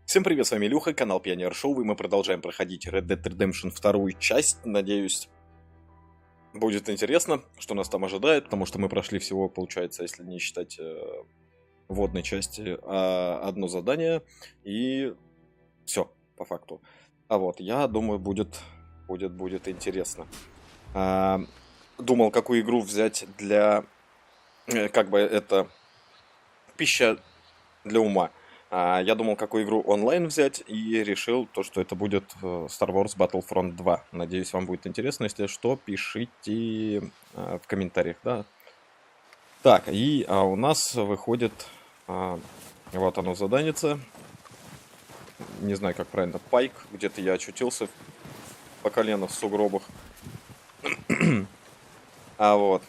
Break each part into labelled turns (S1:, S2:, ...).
S1: Всем привет, с вами Илюха, канал Пионер Шоу, и мы продолжаем проходить Red Dead Redemption вторую часть. Надеюсь, будет интересно, что нас там ожидает, потому что мы прошли всего, получается, если не считать вводной части, одно задание, и все, по факту. А вот, я думаю, будет интересно. Думал, какую игру взять для, как бы, это пища для ума. Я думал, какую игру онлайн взять, и решил, что это будет Star Wars Battlefront 2. Надеюсь, вам будет интересно. Если что, пишите в комментариях, да. Так, и у нас выходит, вот оно, заданица. Не знаю, как правильно, пайк. Где-то я очутился по колено в сугробах. Вот.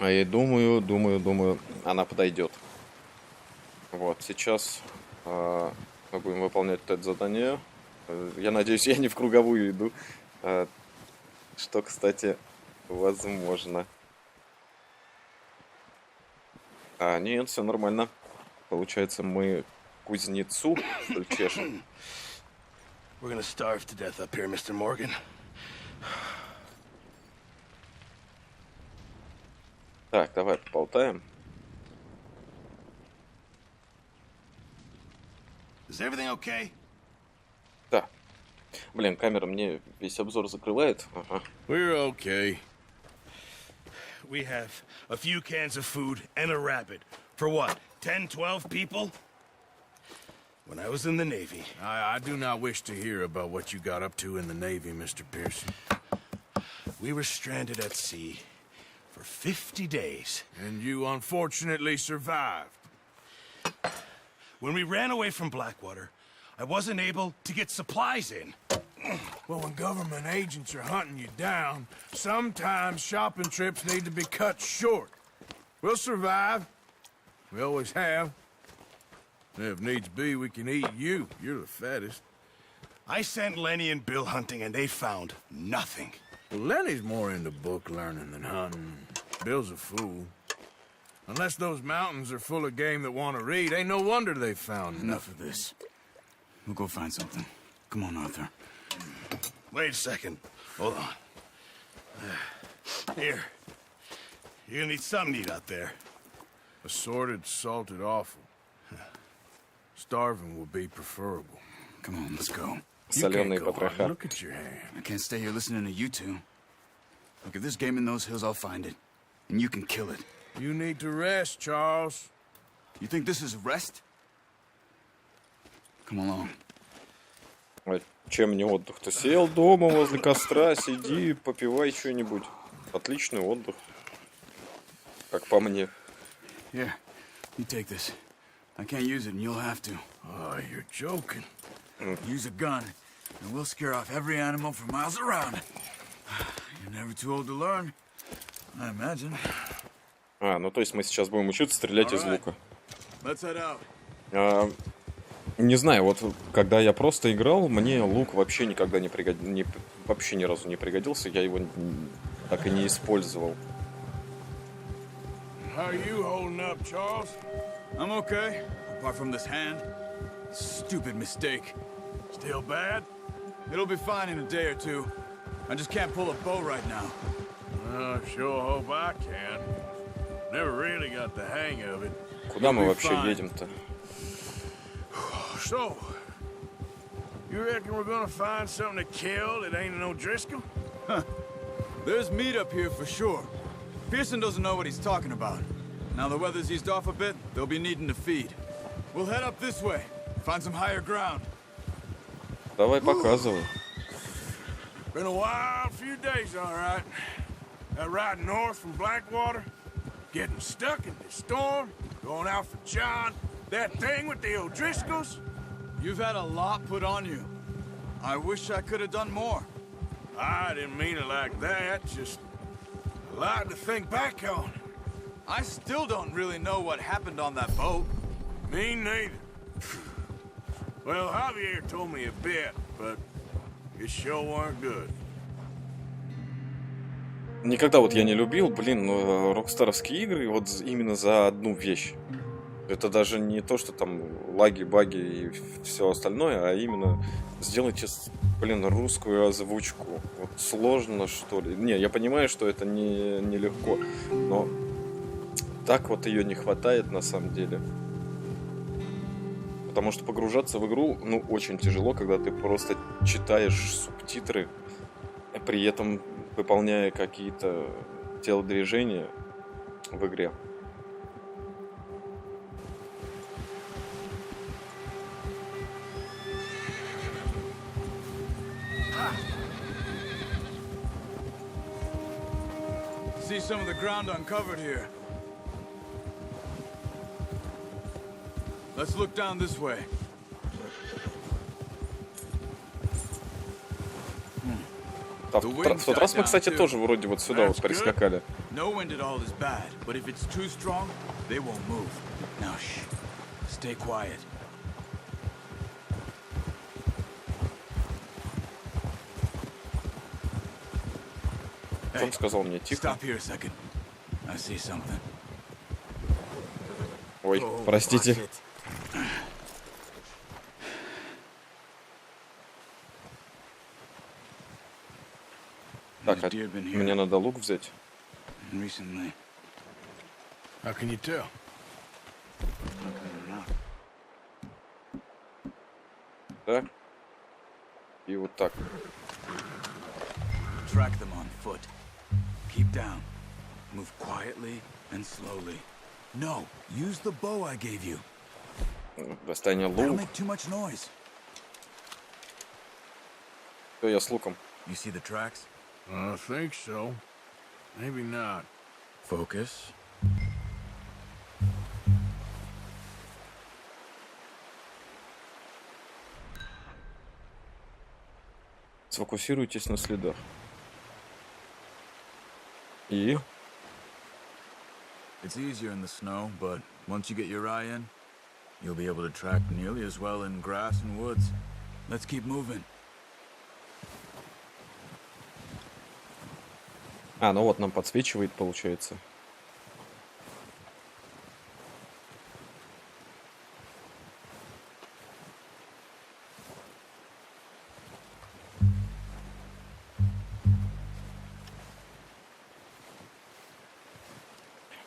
S1: И думаю, она подойдет. Вот, сейчас мы будем выполнять это задание. Я надеюсь, я не в круговую иду. Что, кстати, возможно. Нет, все нормально. Получается, мы кузнецу чешем. Так, давай поболтаем.
S2: Is everything okay?
S1: Да. Блин, камера мне весь обзор закрывает. Ага.
S2: We're okay. We have a few cans of food and a rabbit. For what, 10, 12 people? When I was in the Navy...
S3: I do not wish to hear about what you got up to in the Navy, Mr. Pearson.
S2: We were stranded at sea for 50 days.
S3: And you unfortunately survived.
S2: When we ran away from Blackwater, I wasn't able to get supplies in.
S3: Well, when government agents are hunting you down, sometimes shopping trips need to be cut short. We'll survive. We always have. And if needs be, we can eat you. You're the fattest.
S2: I sent Lenny and Bill hunting, and they found nothing.
S3: Well, Lenny's more into book learning than hunting. Bill's a fool. Unless those mountains are full of game that want to read, ain't no wonder they found
S4: Enough of this. We'll go find something. Come on, Arthur.
S2: Wait a second. Hold on. Here. You're gonna need something to eat out there.
S3: Assorted, salted offal. Starving will be preferable.
S4: Come on, let's go.
S1: Соленые потроха.
S3: Look at your hand.
S4: I can't stay here listening to you two. Look, if there's game in those hills, I'll find it. And you can kill it.
S3: You need to rest, Charles.
S4: You think this is rest? Come along.
S1: Чем не отдых? Ты сел дома возле костра, сиди, попивай что-нибудь. Отличный отдых. Как по мне.
S4: Here, you take this. I can't use it, and you'll have to.
S3: Oh, you're joking.
S4: Use a gun, and we'll scare off every animal for miles around. You're never too old to learn, I imagine.
S1: Ну то есть мы сейчас будем учиться стрелять из лука.
S4: Let's head out.
S1: Не знаю, вот когда я просто играл, мне лук вообще никогда вообще ни разу не пригодился, я его так и не использовал.
S3: How are you holding up, Charles?
S4: I'm okay, apart from this hand. Stupid mistake.
S3: Still bad?
S4: It'll be fine in a day or two. I just can't pull a bow right now.
S3: I sure hope I can. Never really got the hang of it.
S1: Куда мы вообще едем-то?
S3: So, you reckon we're gonna find something to kill that ain't no Driscoll?
S4: Huh. There's meat up here for sure. Pearson doesn't know what he's talking about. Now the weather's eased off a bit, they'll be needing to feed. We'll head up this way, find some higher ground.
S1: Давай показывай.
S3: Been a wild few days, all right. That ride north from Blackwater, getting stuck in this storm, going out for John, that thing with the O'Driscolls.
S4: You've had a lot put on you. I wish I could have done more.
S3: I didn't mean it like that, just a lot to think back on.
S4: I still don't really know what happened on that boat.
S3: Me neither. Well, Javier told me a bit, but it sure weren't good.
S1: Никогда вот я не любил, рокстаровские игры вот именно за одну вещь. Это даже не то, что там лаги, баги и все остальное, а именно сделайте, блин, русскую озвучку. Вот сложно, что ли? Не, я понимаю, что это не легко, но так вот ее не хватает на самом деле. Потому что погружаться в игру, ну, очень тяжело, когда ты просто читаешь субтитры, при этом выполняя какие-то телодвижения в игре.
S4: See some of the ground uncovered here. Let's look down this way.
S1: В тот раз мы, кстати, тоже вроде вот сюда вот прискакали.
S4: No wind at all is bad, but if it's too strong, they won't move. Now, shh. Stay quiet.
S1: Он сказал мне тихо.
S4: Stop here a second. I see something.
S1: Ой, простите. Так, а мне надо лук взять.
S3: How can you tell?
S1: Так. И вот так.
S4: Track them on foot. Keep down. Move quietly and slowly. No, use the bow I gave you.
S1: Достание
S4: That'll
S1: лук.
S4: make too much noise.
S1: Что я с луком?
S4: You see the tracks?
S3: I think so. Maybe not.
S4: Focus.
S1: Сфокусируйтесь на следах. И?
S4: It's easier in the snow, but once you get your eye in, you'll be able to track nearly as well in grass and woods. Let's keep moving.
S1: А, ну вот нам подсвечивает, получается.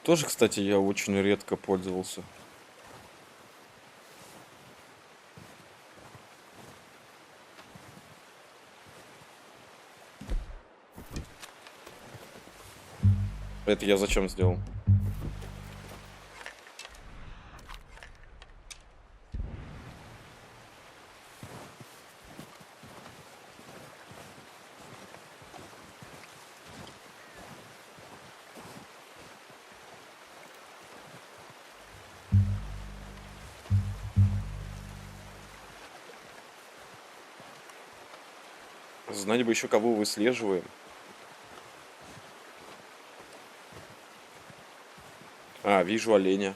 S1: Тоже, кстати, я очень редко пользовался. Это я зачем сделал? Знать бы еще, кого выслеживаем. А, вижу оленя.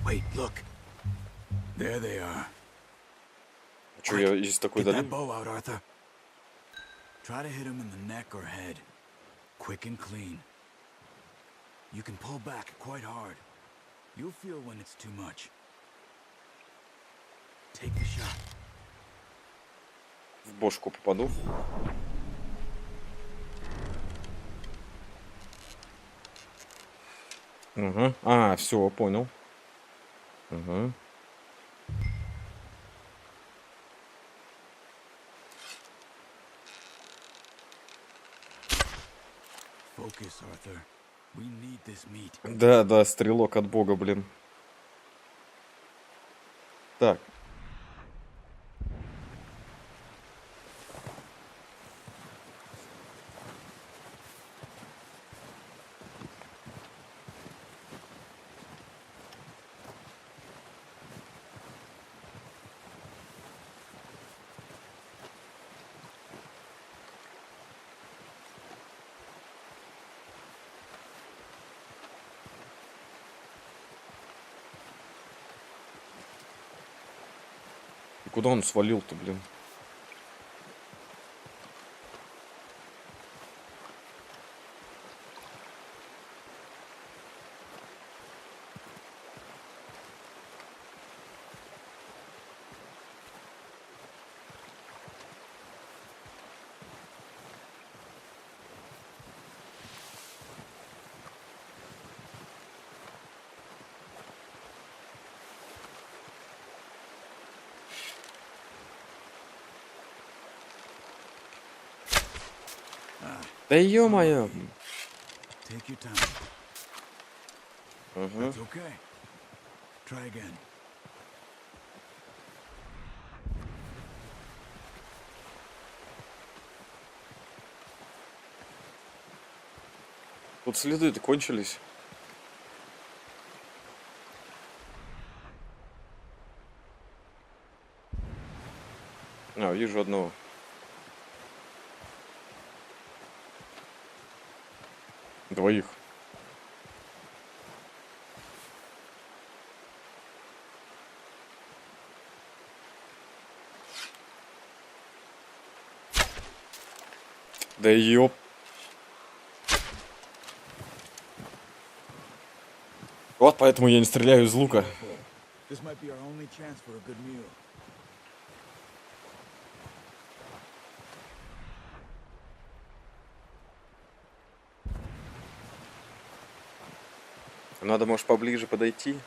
S4: Wait, look. There they are.
S1: Че, я из такой
S4: Get that
S1: долины?
S4: bow out, Arthur. Try to hit him in the neck or head. Quick and clean. You can pull back quite hard. You'll feel when it's too much. Take the shot.
S1: В бошку попаду. Угу. А, все, понял. Угу.
S4: Focus, Arthur. We need this meat.
S1: Да, да, стрелок от бога, блин. Так. Куда он свалил-то, блин? Да ё-моё.
S4: Take your time.
S1: Угу.
S4: It's okay. Try again.
S1: Тут следы-то кончились. А, вижу одного. Двоих. Да ёп. Вот поэтому я не стреляю из лука.
S4: This might be our only chance for a good meal.
S1: Надо, может, поближе подойти.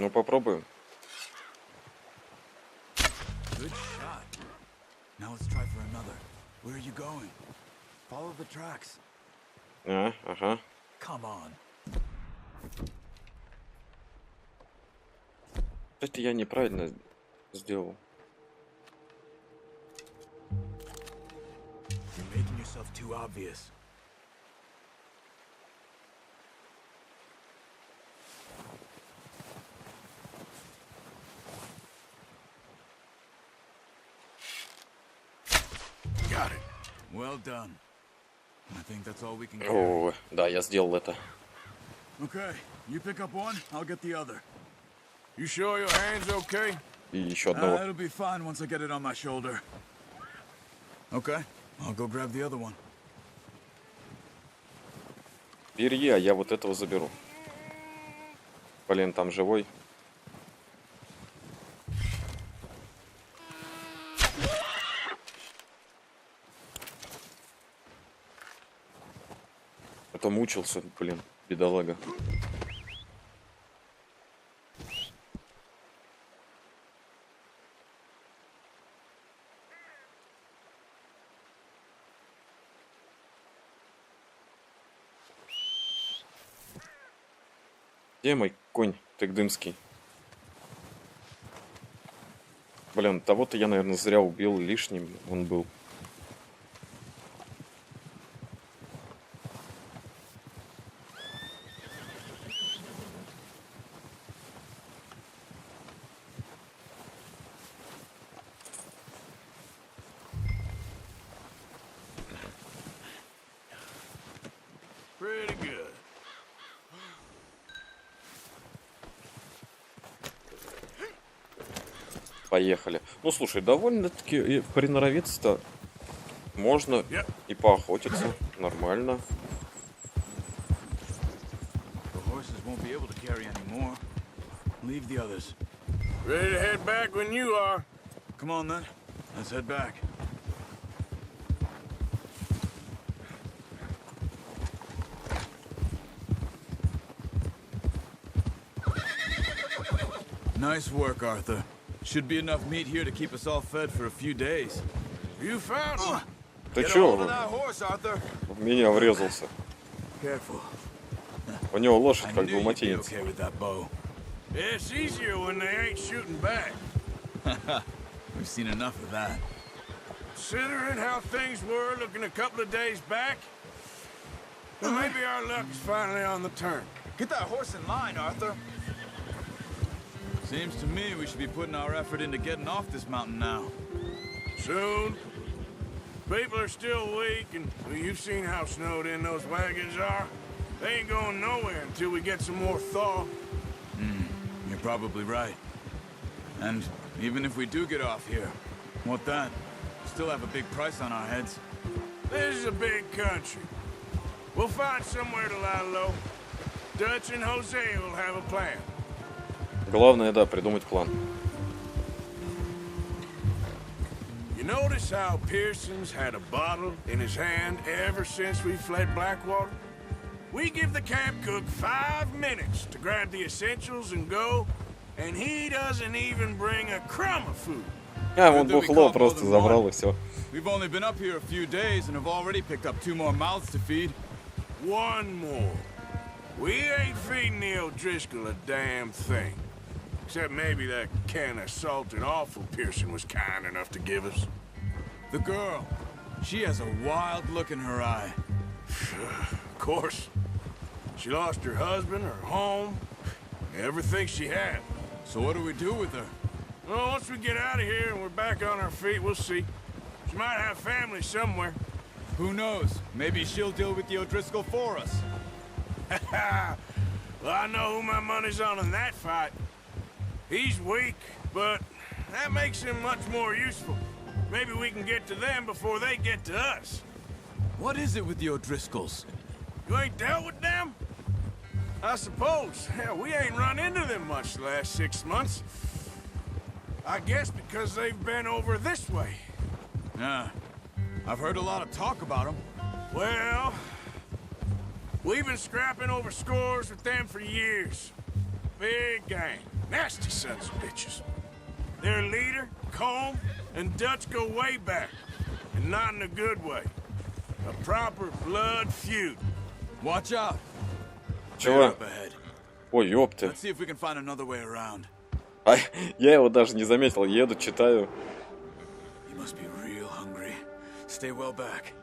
S1: Ну, попробуем.
S4: Good shot. Now let's try for another. Where are you going? Follow the tracks.
S1: А, ага.
S4: Come on.
S1: Это я неправильно сделал.
S4: You're making yourself too obvious.
S3: Got it.
S4: Well done. I think that's all we can get.
S1: О, да, я сделал это.
S4: Okay, you pick up one, I'll get the other.
S3: You sure your hand's okay?
S1: И еще одного.
S4: It'll be fine once I get it on my shoulder. Okay, I'll go grab the other one.
S1: Перья, я вот этого заберу. Блин, там живой. Это мучился, блин, бедолага. Где мой конь тыгдымский? Блин, того-то я, наверное, зря убил, лишним он был.
S3: Pretty good.
S1: Поехали. Ну, слушай, довольно-таки приноровиться-то можно и поохотиться. Нормально.
S4: The horses won't be able to carry any more. Leave the others.
S3: Ready to head back when you are.
S4: Come on then, let's head back. Nice work, Arthur. Should be enough meat here to keep us all fed for a few days.
S3: You found one.
S1: Ты
S3: Get
S1: чё?
S3: hold of that horse, Arthur.
S1: В меня врезался.
S4: Careful.
S1: У него лошадь
S4: I
S1: как
S4: knew
S1: бы
S4: you'd be
S1: материнец.
S4: okay with that bow.
S3: Yeah, it's easier when they ain't shooting back.
S4: We've seen enough of that.
S3: Considering how things were looking a couple of days back, well, maybe our luck's finally on the turn.
S4: Get that horse in line, Arthur. Seems to me we should be putting our effort into getting off this mountain now.
S3: Soon. People are still weak, and well, you've seen how snowed in those wagons are. They ain't going nowhere until we get some more thaw.
S4: You're probably right. And even if we do get off here, what then? Still have a big price on our heads.
S3: This is a big country. We'll find somewhere to lie low. Dutch and Jose will have a plan.
S1: Главное, да, придумать план.
S3: You notice how Pearson's had a bottle in his hand ever since we fled Blackwater? We give the camp cook 5 minutes to grab the essentials and go, and he doesn't even bring a crumb of food.
S1: Он бухло просто забрал и все.
S4: We've only been up here a few days and have already picked up 2 more mouths to feed.
S3: 1 more. We ain't feeding the O'Driscoll a damn thing. Except maybe that can of salted offal Pearson was kind enough to give us.
S4: The girl. She has a wild look in her eye.
S3: Of course. She lost her husband, her home, everything she had.
S4: So what do we do with her?
S3: Well, once we get out of here and we're back on our feet, we'll see. She might have family somewhere.
S4: Who knows? Maybe she'll deal with the O'Driscoll for us.
S3: Well, I know who my money's on in that fight. He's weak, but that makes him much more useful. Maybe we can get to them before they get to us.
S4: What is it with the O'Driscolls?
S3: You ain't dealt with them? I suppose. Hell, we ain't run into them much the last 6 months. I guess because they've been over this way.
S4: Yeah. I've heard a lot of talk about them.
S3: Well, we've been scrapping over scores with them for years. Big gang. Nasty sons of bitches. Their leader, Combe, and Dutch go way back. And not in a good way. A proper blood feud.
S4: Watch out.
S1: Чего?
S4: Up ahead.
S1: Ой, ёпты.
S4: Let's see if we can find another way around.
S1: Я его даже не заметил. Еду, читаю.
S4: You must be real hungry. Stay well back.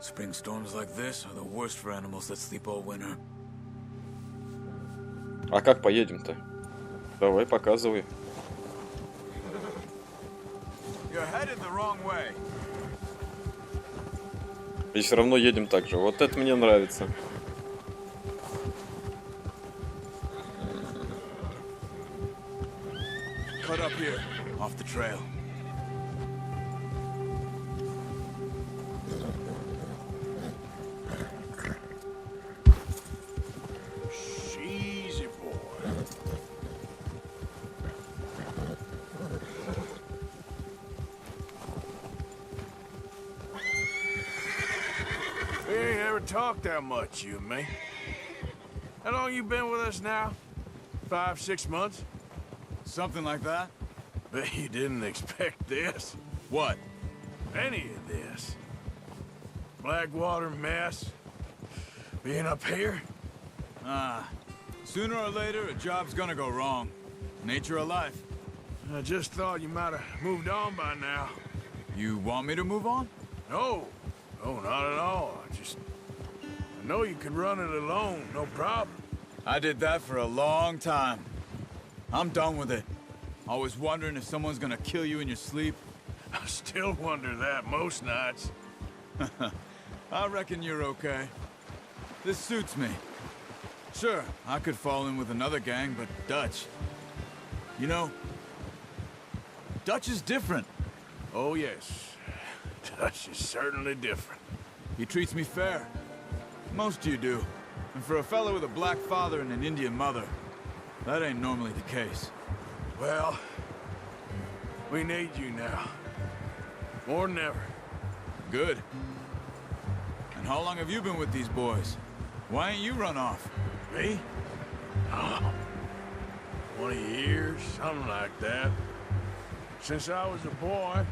S4: Spring storms like this are the worst for animals that sleep all winter.
S1: А как поедем-то? Давай, показывай.
S4: You're headed the wrong way.
S1: И все равно едем так же. Вот это мне нравится.
S4: Cut up here, off the trail.
S3: Easy, boy. We ain't ever talked that much, you and me. How long you been with us now? 5, 6 months?
S4: Something like that?
S3: Bet you didn't expect this.
S4: What?
S3: Any of this. Blackwater mess. Being up here?
S4: Sooner or later, a job's gonna go wrong. Nature of life.
S3: I just thought you might have moved on by now.
S4: You want me to move on?
S3: No. No, not at all. I know you could run it alone, no problem.
S4: I did that for a long time. I'm done with it. Always wondering if someone's gonna kill you in your sleep.
S3: I still wonder that most nights.
S4: I reckon you're okay. This suits me. Sure, I could fall in with another gang, but Dutch... You know, Dutch is different.
S3: Oh, yes. Dutch is certainly different.
S4: He treats me fair. Most you do. And for a fellow with a black father and an Indian mother, that ain't normally the case.
S3: Well, we need you now. More than ever.
S4: Good. And how long have you been with these boys? Why ain't you run off?
S3: Me? Oh, 20 years, something like that. Since I was a boy.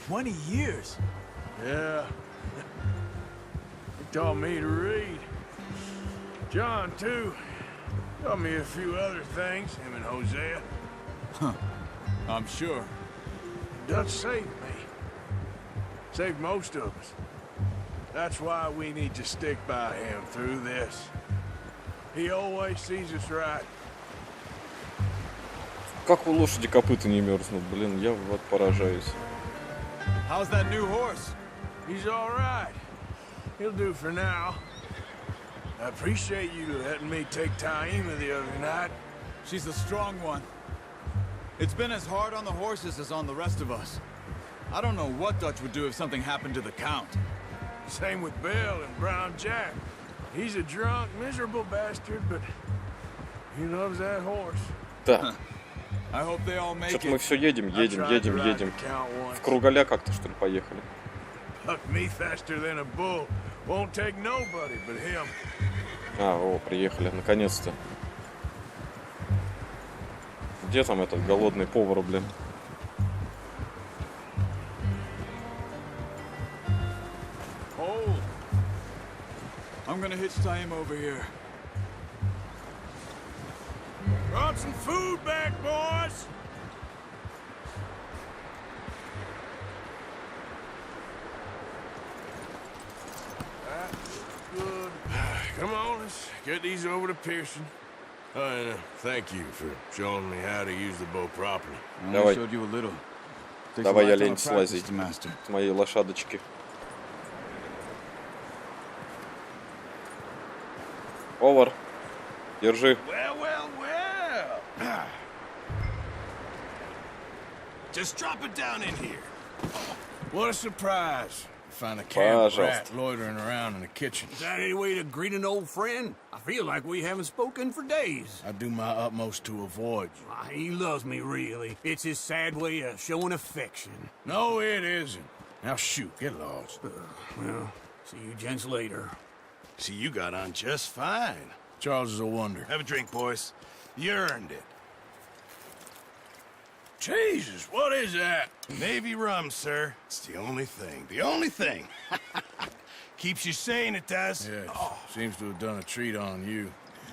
S4: 20 years?
S3: Yeah. He taught me to read. John, too. Taught me a few other things, him and Hosea.
S4: Huh. I'm sure.
S3: Dutch saved me. Saved most of us. That's why we need to stick by him through this. He always sees us right.
S1: Как у лошади копыта не мерзнут, блин, я вот поражаюсь.
S4: How's that new horse?
S3: He's all right. He'll do for now. I appreciate you letting me take Taima the other night.
S4: She's a strong one. It's been as hard on the horses as on the rest of us. I don't know what Dutch would do if something happened to the Count.
S3: Same with Bill and Brown Jack. He's a drunk, miserable bastard, but he loves that horse.
S1: Да.
S4: I hope they all make
S1: Что-то
S4: it.
S1: мы все едем. В Кругаля как-то, что ли, поехали.
S3: Fuck me faster than a bull. Won't take nobody but him.
S1: О, приехали, наконец-то. Где там этот голодный повар, блин?
S4: Oh, I'm gonna hitch Taima over here.
S3: Brought some food back, boys. That's good. Come on, let's get these over to Pearson. And thank you for showing me how to use the bow properly.
S4: I
S1: Давай.
S4: only showed you a little. Takes a
S1: Давай, я
S4: lifetime
S1: лень
S4: of practice
S1: слазить.
S4: to master.
S1: С моей лошадочки. Повар, держи.
S2: Well. Just drop it down in here.
S3: What a surprise. Find a camp
S1: Пожалуйста.
S3: rat loitering around in the kitchen.
S5: Is that any way to greet an old friend? I feel like we haven't spoken for days.
S3: I do my utmost to avoid you.
S5: He loves me, really. It's his sad way of showing affection.
S3: No, it isn't. Now shoot, get lost.
S5: Well, see you gents later.
S2: See, you got on just fine.
S3: Charles is a wonder.
S2: Have a drink, boys. You earned it.
S3: Jesus, what is that?
S2: Navy rum, sir. It's the only thing. The only thing. Keeps you sane, it does.
S3: Yes, seems to have done a treat on you.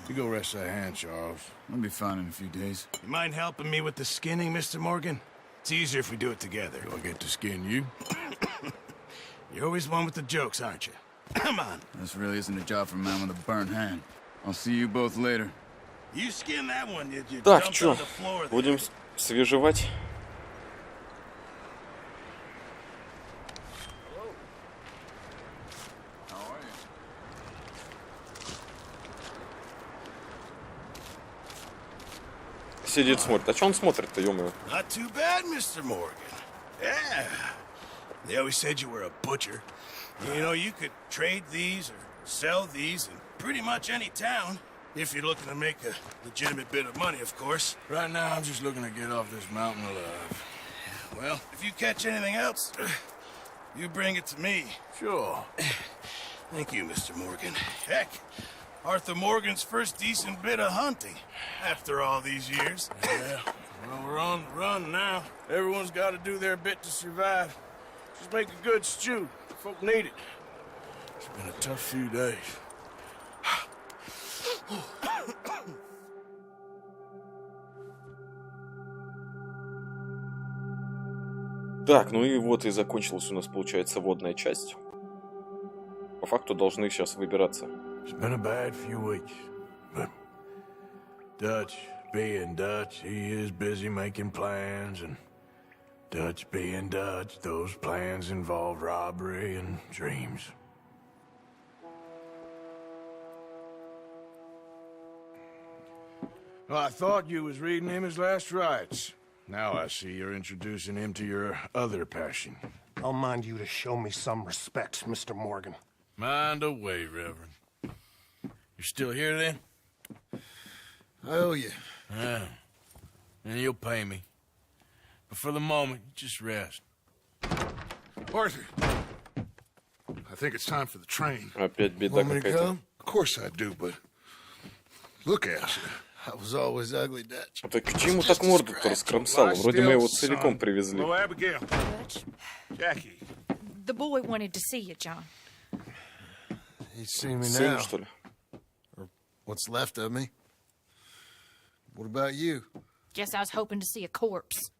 S3: You go rest that hand, Charles.
S4: I'll be fine in a few days.
S2: You mind helping me with the skinning, Mr. Morgan? It's easier if we do it together.
S3: Do I get to skin you?
S2: You're always one with the jokes, aren't you? Come on.
S4: This really isn't a job for a man with a burnt hand. I'll see you both later.
S2: You skin that one, you
S1: Так,
S2: dumped
S1: чё,
S2: on the floor there.
S1: будем свежевать. Сидит, смотрит. А что он смотрит-то, ё-моё?
S2: Not too bad, Mr. Morgan. Yeah. They always said you were a butcher. You know, you could trade these or sell these in pretty much any town. If you're looking to make a legitimate bit of money, of course.
S3: Right now, I'm just looking to get off this mountain alive.
S2: Well, if you catch anything else, you bring it to me.
S3: Sure.
S2: Thank you, Mr. Morgan. Heck, Arthur Morgan's first decent bit of hunting after all these years.
S3: Yeah, well, we're on the run now. Everyone's got to do their bit to survive. Just make a good stew. Folk need it. It's been a tough few days.
S1: Так, ну и вот и закончилась у нас, получается, водная часть. По факту должны сейчас выбираться.
S3: It's been a bad few weeks, but Dutch being Dutch, he is busy making plans, and Dutch being Dutch, those plans involve robbery and dreams. Well, I thought you was reading him his last rites. Now I see you're introducing him to your other passion.
S6: I'll mind you to show me some respect, Mr. Morgan.
S3: Mind away, Reverend. You're still here, then?
S6: I owe you.
S3: Yeah. And you'll pay me. But for the moment, just rest.
S6: Arthur, I think it's time for the train.
S1: Опять беда
S6: Want me to
S1: какая-то.
S6: come? Of course I do, but look at you. I was always ugly, Dutch.
S1: А так к чему так морду-то раскромсало? Вроде мы его целиком привезли.
S3: Hello, Abigail.
S7: Dutch,
S3: Jackie.
S7: the boy wanted to see you, John.
S6: He's seen me
S1: Сын,
S6: now.
S1: что ли?
S6: What's left of me? What about you?
S7: Guess I was hoping to see a corpse.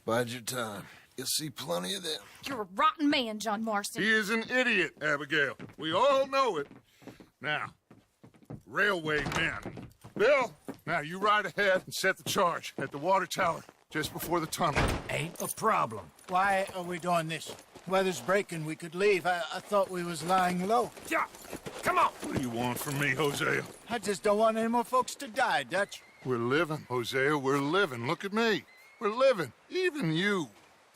S6: Bide your time. You'll see plenty of them.
S7: You're a rotten man, John Marston.
S8: He is an idiot, Abigail. We all know it. Now, railway men. Bill, Now, you ride ahead and set the charge at the water tower just before the tunnel.
S3: Ain't a problem. Why are we doing this? Weather's breaking, we could leave. I thought we was lying low.
S8: Yeah, come on. What do you want from me, Hosea?
S3: I just don't want any more folks to die, Dutch.
S8: We're living, Hosea, we're living. Look at me. We're living. Even you.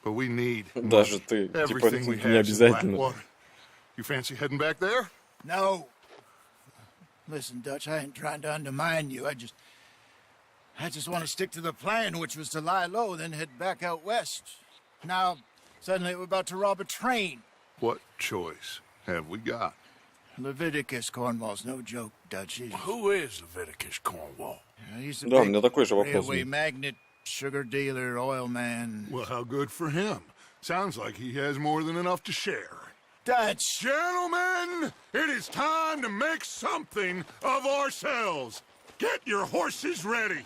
S8: But we need
S1: Даже ты. Типа,
S8: everything we
S1: не
S8: have is
S1: обязательно.
S8: Blackwater. You fancy heading back there?
S3: No. Listen, Dutch, I ain't trying to undermine you. I just want to stick to the plan, which was to lie low, then head back out west. Now, suddenly we're about to rob a train.
S8: What choice have we got?
S3: Leviticus Cornwall's no joke, Dutch.
S6: Who is Leviticus Cornwall?
S3: He's a
S1: Да, у
S3: big
S1: меня такой же вопрос.
S3: railway magnate, sugar dealer, oil man.
S8: Well, how good for him. Sounds like he has more than enough to share.
S3: Dutch!
S8: Gentlemen, it is time to make something of ourselves. Get your horses ready.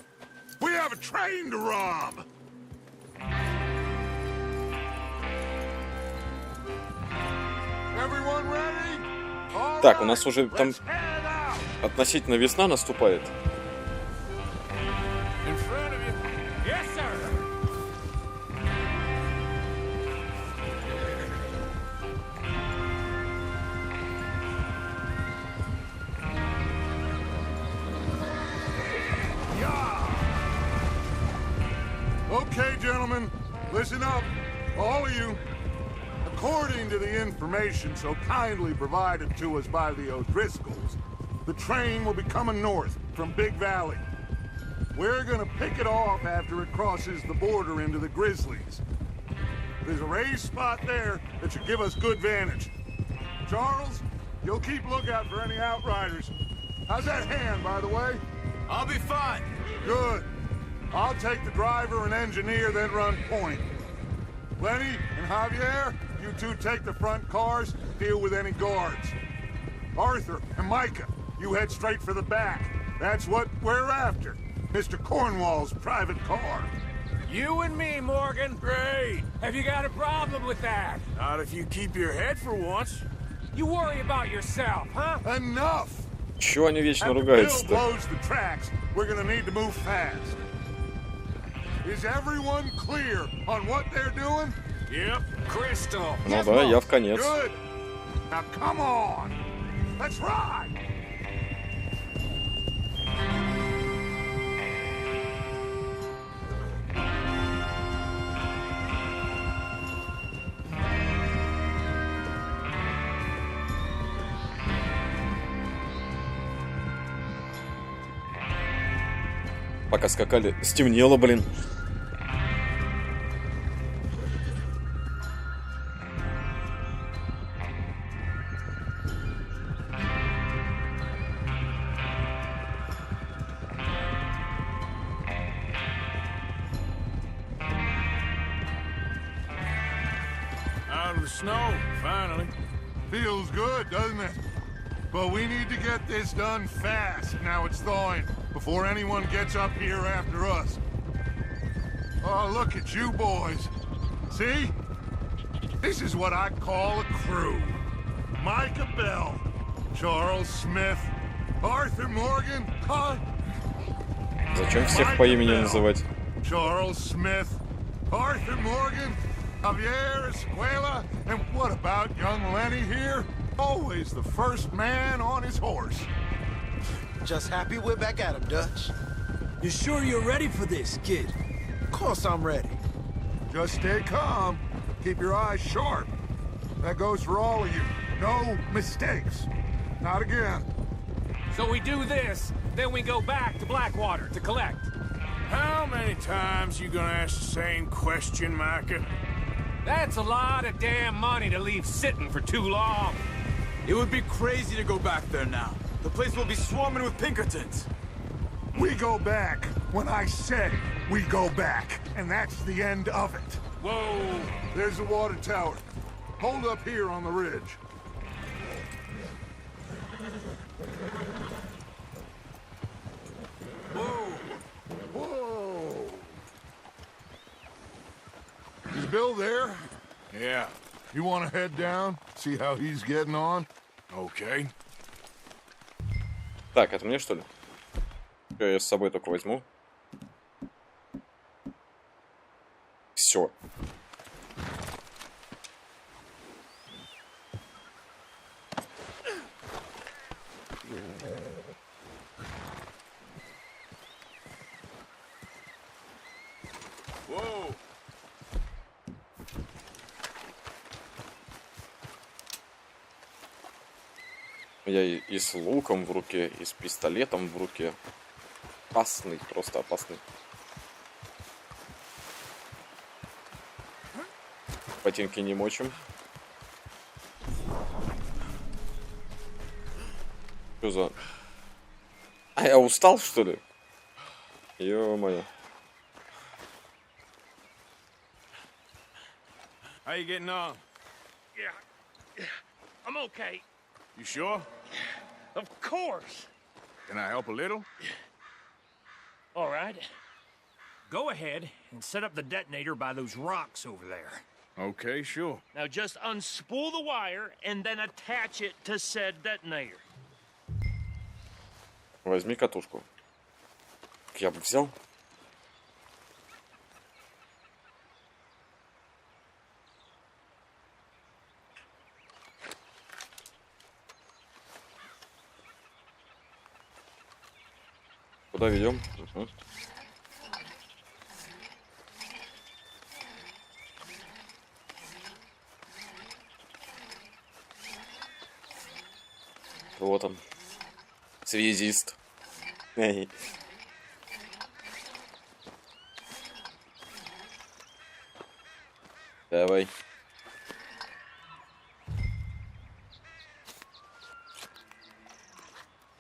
S8: We have a train to rob. Everyone ready? All
S1: Так, у
S8: right,
S1: нас уже там
S8: let's head out.
S1: относительно весна наступает.
S3: In front of you.
S5: Yes, sir.
S8: Okay, gentlemen, listen up, all of you. According to the information so kindly provided to us by the O'Driscolls, the train will be coming north from Big Valley. We're gonna pick it off after it crosses the border into the Grizzlies. There's a raised spot there that should give us good vantage. Charles, you'll keep lookout for any outriders. How's that hand, by the way?
S4: I'll be fine.
S8: Good. I'll take the driver and engineer, then run point. Lenny and Javier, you two take the front cars, deal with any guards. Arthur and Micah, you head straight for the back. That's what we're after. Mr. Cornwall's private car.
S5: You and me, Morgan.
S3: Great.
S5: Have you got a problem with that?
S3: Not if you keep your head for once.
S5: You worry about yourself, huh?
S8: Enough!
S1: Чего они вечно
S8: After Bill
S1: ругаются-то?
S8: blows the tracks, we're gonna need to move fast. Is everyone clear on what they're doing?
S3: Yep.
S5: Crystal.
S1: Ну да, я в конец.
S8: Good. Now come on. Let's ride.
S1: Пока скакали, стемнело, блин.
S3: Out of the snow, finally.
S8: Feels good, doesn't it? But we need to get this done fast. Now it's thawing, before anyone gets up here after us. Oh, look at you boys. See? This is what I call a crew. Micah Bell, Charles Smith, Arthur Morgan, huh?
S1: Зачем всех по имени называть?
S8: Charles Smith, Arthur Morgan, Javier Escuela, and what about young Lenny here? Always the first man on his horse.
S9: Just happy we're back at him, Dutch.
S5: You sure you're ready for this, kid?
S9: Of course I'm ready.
S8: Just stay calm. Keep your eyes sharp. That goes for all of you. No mistakes. Not again.
S5: So we do this, then we go back to Blackwater to collect.
S3: How many times you gonna ask the same question, Micah?
S5: That's a lot of damn money to leave sitting for too long.
S4: It would be crazy to go back there now. The place will be swarming with Pinkertons.
S8: We go back when I say we go back. And that's the end of it.
S5: Whoa.
S8: There's the water tower. Hold up here on the ridge. Whoa! Whoa! Is Bill there?
S3: Yeah.
S8: You want to head down? See how he's getting on?
S3: Okay.
S1: Так, это мне что ли? Я с собой только возьму. Все. Я и с луком в руке, и с пистолетом в руке. Опасный, просто опасный. Ботинки не мочим. Что за... А я устал, что ли? Ё-моё.
S3: How you getting on?
S2: Yeah, I'm okay.
S3: You sure?
S2: Of course.
S3: Can I help a little?
S2: All right. Go ahead and set up the detonator by those rocks over there.
S3: Okay, sure.
S2: Now just unspool the wire and then attach it to said detonator.
S1: Возьми катушку. Я бы взял. Куда ведем? Угу. Вот он. Связист. Эй. Давай.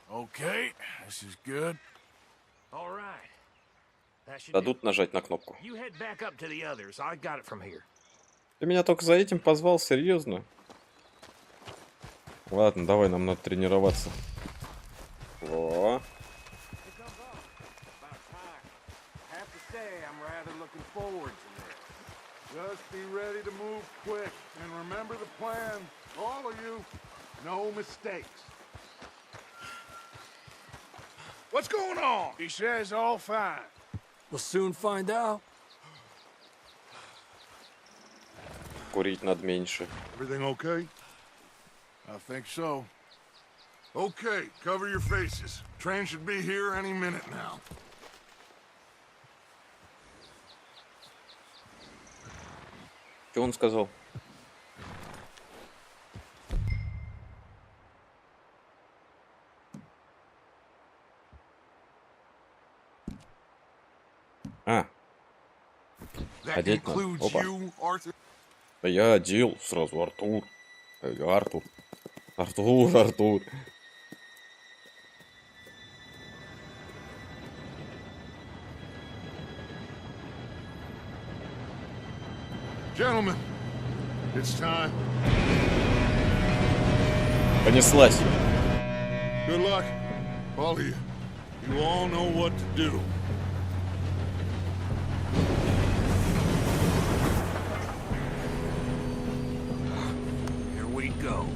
S3: Okay, this is good.
S2: All right. That should
S1: Дадут нажать на кнопку.
S2: You head back up to the others. I got it from here.
S1: Ты меня только за этим позвал, серьезно? Ладно, давай, нам надо тренироваться. Во.
S8: Just be ready to move quick. And remember the plan. All of you. No mistakes.
S3: What's going on? He says all fine.
S5: We'll soon find out.
S1: Курить надо меньше.
S8: Everything okay?
S3: I think so.
S8: Okay, cover your faces. Train should be here any minute now.
S1: Что он сказал? А. Одеть надо. Опа. Да я одел сразу, Артур. Артур. Артур.
S8: Gentlemen, it's time.
S1: Понеслась.
S8: Good luck, all of you. You all know what to do.
S2: Here we go.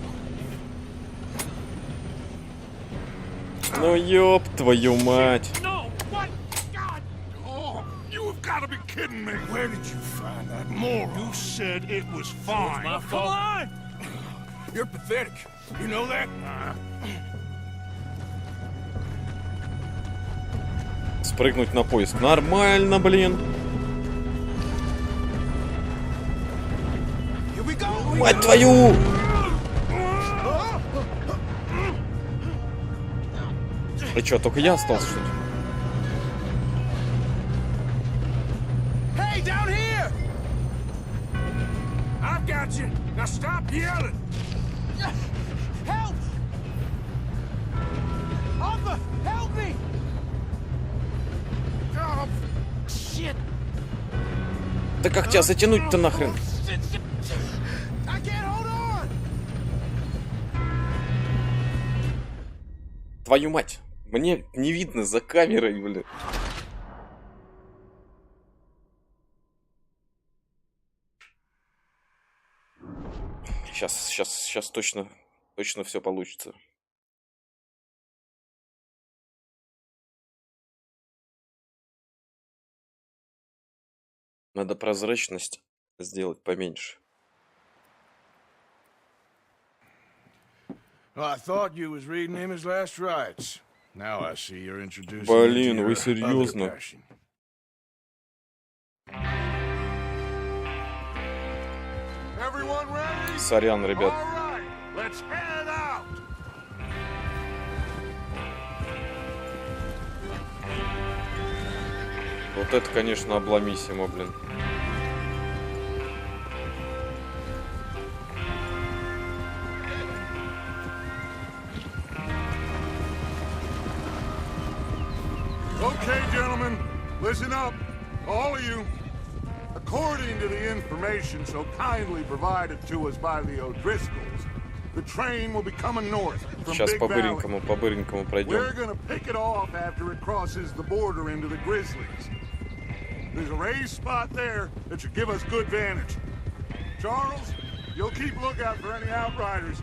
S1: Ну ёб твою мать.
S2: No, what? God!
S8: Oh, you have got to be kidding me.
S3: Where did you find that moron?
S8: You said it was fine.
S3: My fault.
S2: on!
S3: You're pathetic. You know that?
S1: Спрыгнуть на поезд. Нормально, блин. Мать твою! И чё, только я остался, что ли?
S3: Hey, down here! I've got you. Now stop yelling.
S9: Help! Arthur, help me!
S3: Oh,
S9: Shit!
S1: Да как тебя затянуть-то нахрен?
S9: I can't hold on!
S1: Твою мать! Мне не видно за камерой, блин. Сейчас точно все получится. Надо прозрачность сделать поменьше.
S3: Well, I thought you was reading him his last rites. Now I see you're introducing
S1: Блин,
S3: me to
S1: вы
S3: your
S1: серьезно?
S3: other passion.
S8: Everyone ready?
S1: Сорян, ребят.
S8: All right, let's head out.
S1: Вот это, конечно, обломисимо, блин.
S8: Okay, gentlemen, listen up, all of you. According to the information so kindly provided to us by the O'Driscolls, the train will be coming north from
S1: Сейчас
S8: Big Valley.
S1: по-быренькому
S8: We're
S1: пройдем.
S8: gonna pick it off after it crosses the border into the Grizzlies. There's a raised spot there that should give us good vantage. Charles, you'll keep lookout for any outriders.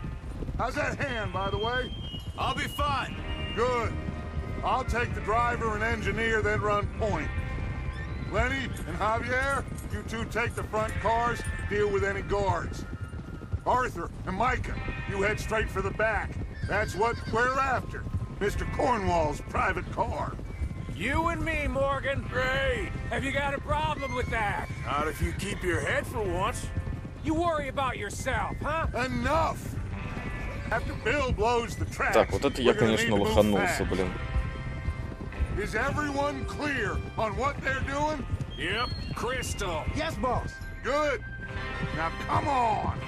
S8: How's that hand, by the way?
S5: I'll be fine.
S8: Good. I'll take the driver and engineer, then run point. Lenny and Javier, you two take the front cars, deal with any guards. Arthur and Micah, you head straight for the back. That's what we're after. Mr. Cornwall's private car.
S9: You and me, Morgan.
S3: Great.
S9: Have you got a problem with that?
S3: Not if you keep your head for once.
S9: You worry about yourself, huh?
S8: Enough! After Bill blows the tracks,
S1: Так, вот это я,
S8: we're gonna
S1: конечно,
S8: need to move
S1: лоханулся,
S8: fast.
S1: блин.
S8: Is everyone clear on what they're doing?
S9: Yep, crystal.
S3: Yes, boss.
S8: Good. Now come on.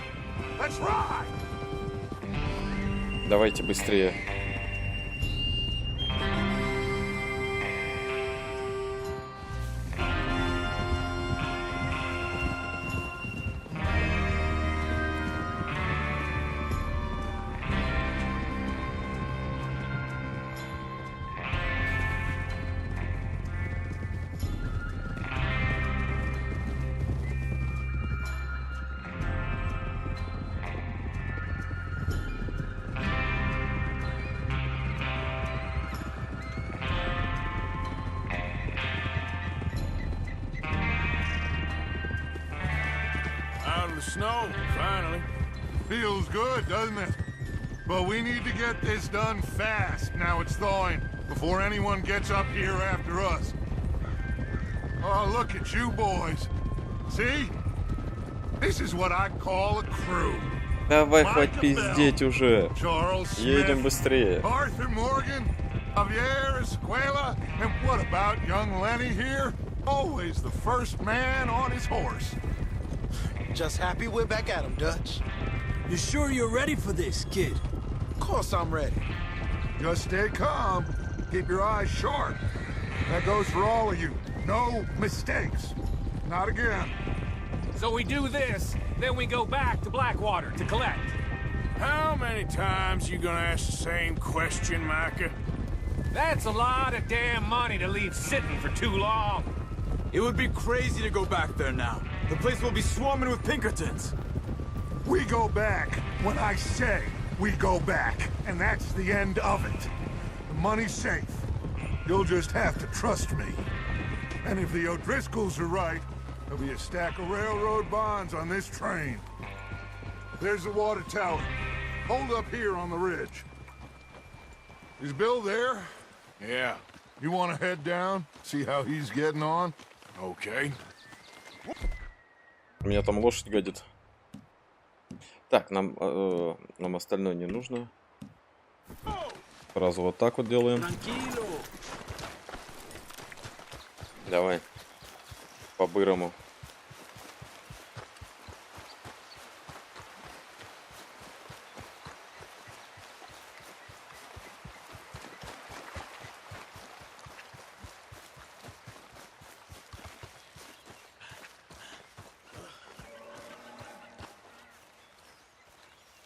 S8: Let's ride.
S1: Давайте быстрее.
S3: Out of the snow, finally.
S8: Feels good, doesn't it? But we need to get this done fast. Now it's thawing, before anyone gets up here after us. Oh, look at you boys. See? This is what I call a crew.
S1: Давай, хватит пиздеть уже.
S8: Charles
S1: Едем
S8: Smith,
S1: быстрее.
S8: Arthur Morgan, Javier Escuela, and what about young Lenny here? Always the first man on his horse.
S10: Just happy we're back at him, Dutch.
S5: You sure you're ready for this, kid?
S10: Of course I'm ready.
S8: Just stay calm. Keep your eyes sharp. That goes for all of you. No mistakes. Not again.
S9: So we do this, then we go back to Blackwater to collect.
S3: How many times you gonna ask the same question, Micah?
S9: That's a lot of damn money to leave sitting for too long.
S4: It would be crazy to go back there now. The place will be swarming with Pinkertons.
S8: We go back when I say we go back. And that's the end of it. The money's safe. You'll just have to trust me. And if the O'Driscolls are right, there'll be a stack of railroad bonds on this train. There's the water tower. Hold up here on the ridge. Is Bill there?
S3: Yeah,
S8: You want to head down? See how he's getting on?
S3: okay.
S1: У меня там лошадь гадит. Так, нам остальное не нужно. Сразу вот так вот делаем. Давай. По-бырому.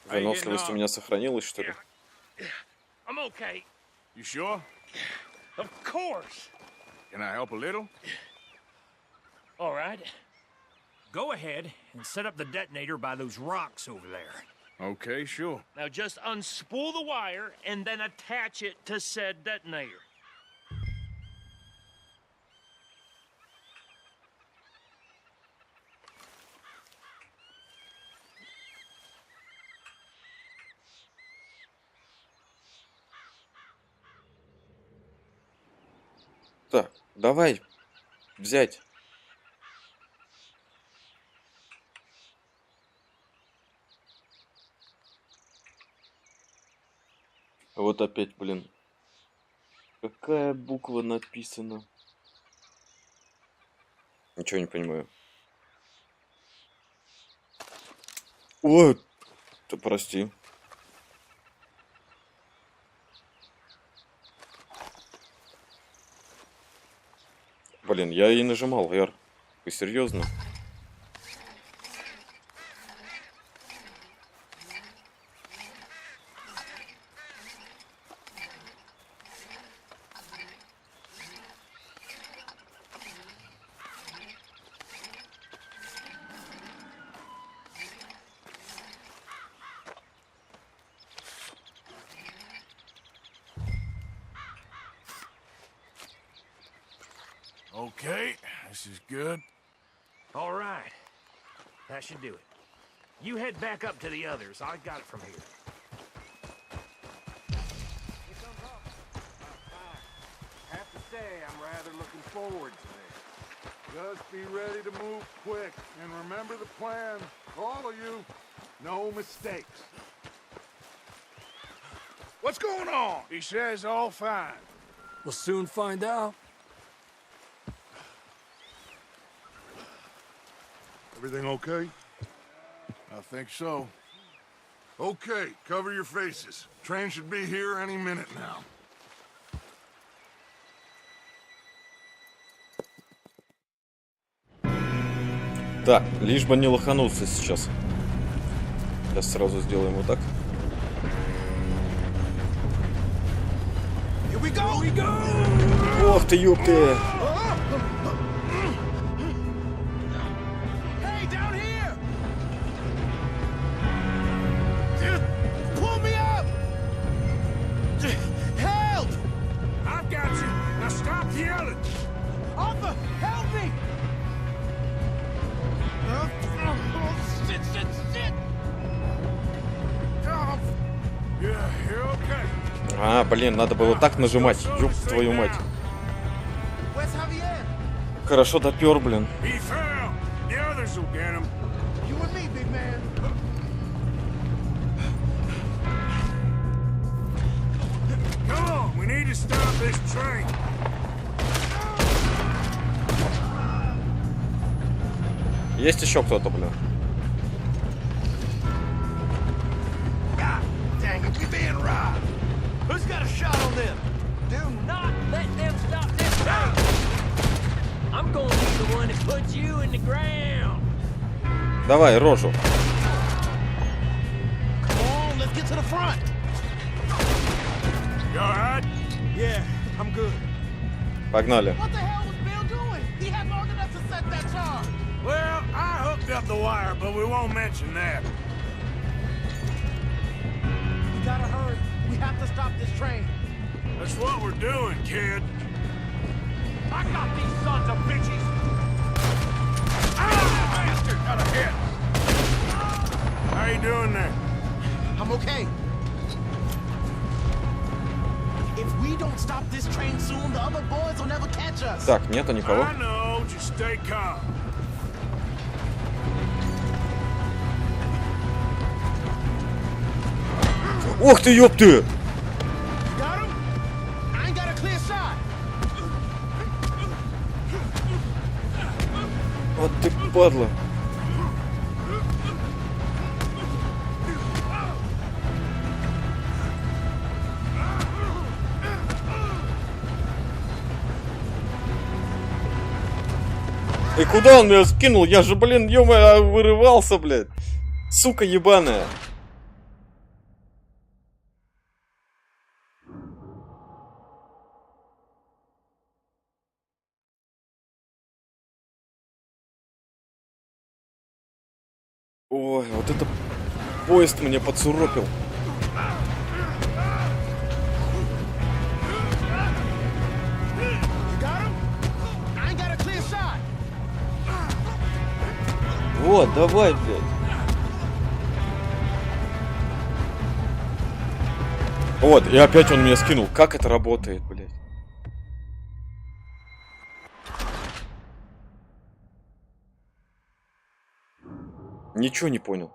S1: Выносливость у меня сохранилась, что ли?
S9: I'm okay.
S3: You sure?
S9: Of course.
S3: Can I help a little?
S9: All right. Go ahead and set up the detonator by those rocks over there.
S3: Okay, sure.
S9: Now just unspool the wire and then attach it to said detonator.
S1: Так, давай взять. Вот опять, блин. Какая буква написана? Ничего не понимаю. Ой, ты прости. Блин, я и нажимал R. Вы серьезно?
S3: Okay, this is good.
S9: All right. That should do it. You head back up to the others. I got it from here.
S8: I have to say, I'm rather looking forward to this. Just be ready to move quick, and remember the plan. All of you, no mistakes.
S3: What's going on? He says all fine.
S5: We'll soon find out.
S8: Everything okay?
S3: I think so.
S8: Okay, cover your faces. Train should be here any minute now.
S1: Так, лишь бы не лохануться сейчас. Сейчас сразу сделаем вот так. Ох ты, ёпты! А, блин, надо было так нажимать. Ёб твою мать. Хорошо допер, блин. Есть еще кто-то, блин.
S10: Who's got a shot on them?
S11: Do not let them stop this train. I'm going to be the one that puts you in the ground.
S1: Давай, рожу.
S10: Come on, let's get to the front.
S3: You all right?
S10: Yeah, I'm good.
S1: Погнали.
S10: What the hell was Bill doing? He had long enough to set that charge.
S3: Well, I hooked up the wire, but we won't mention that.
S10: We gotta hurry. We have to stop this train.
S3: That's what we're doing, kid.
S9: I got these sons of bitches.
S3: Ah, bastard! Got a hit. How you doing there?
S10: I'm okay. If we don't stop this train soon, the other boys will never catch us.
S1: Так, нету никого.
S3: I know, just stay calm.
S1: Ох ты, ёпты!
S10: Got him? I ain't got a clear shot.
S1: Вот ты падла. И куда он меня скинул? Я же, блин, ё-моё, вырывался, блядь. Сука ебаная. Ой, вот это поезд мне подсуропил. Вот, давай, блядь. Вот, и опять он меня скинул. Как это работает, блядь? Ничего не понял.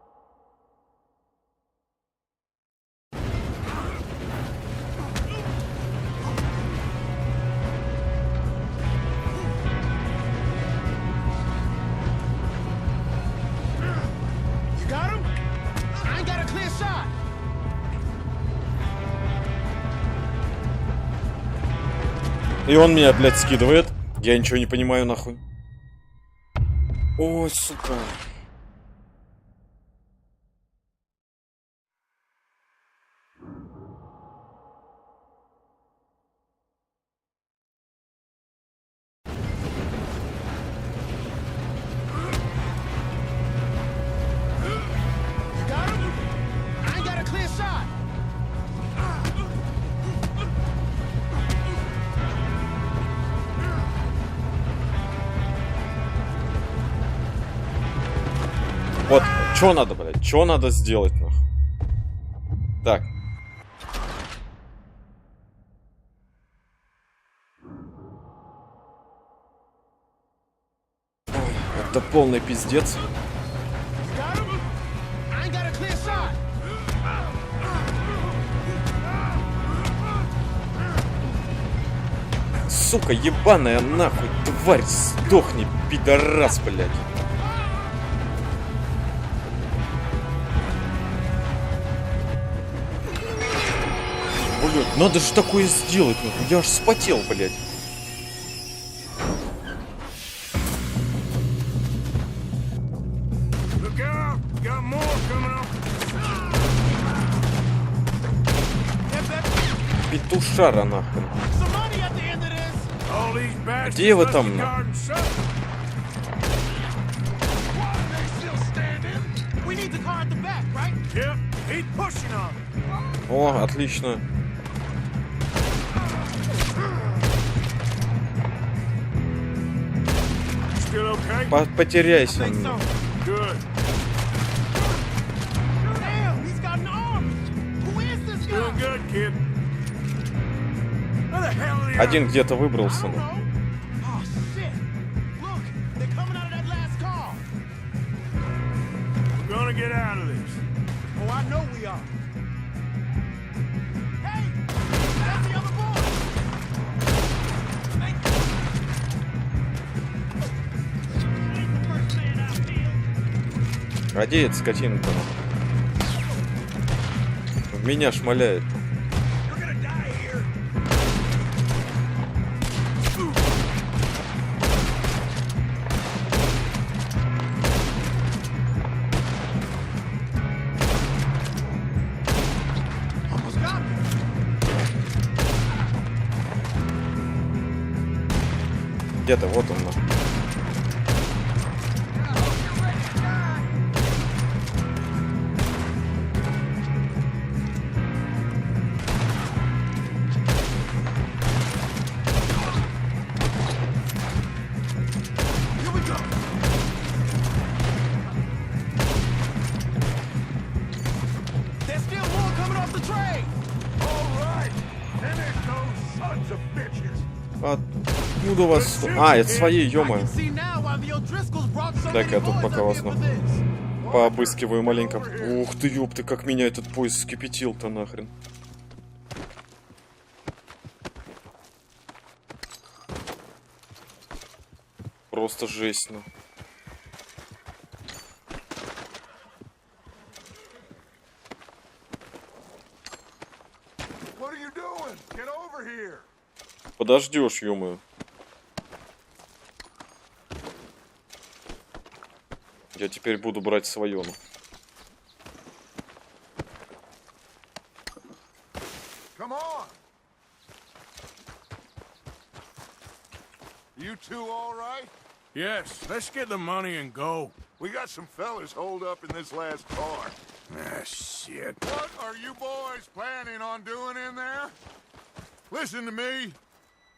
S1: И он меня, блядь, скидывает. Я ничего не понимаю, нахуй. Ой, сука. Вот, что надо, блядь? Что надо сделать, нахуй? Так. Ой, это полный пиздец. Сука, ебаная нахуй, тварь, сдохни, пидорас, блядь. Блядь, надо же такое сделать, нахуй. Я аж вспотел, блядь. Петушара, нахуй. Где вы там, нахуй? О, отлично. Потеряйся. Один где-то выбрался. А где эта скотина-то? В меня шмаляет. Где-то вот он. Откуда у вас... А, это свои, ё-моё. Так, я тут пока вас пообыскиваю маленько. Ух ты, ёпты, как меня этот поезд скипятил-то нахрен. Просто жесть, ну. Подождешь, ё-моё. Я теперь буду брать своё.
S8: You two all right?
S3: Yes, let's get the money and go.
S8: We got some fellas holed up in this last car.
S3: Ah, shit.
S8: What are you boys planning on doing in there? Listen to me.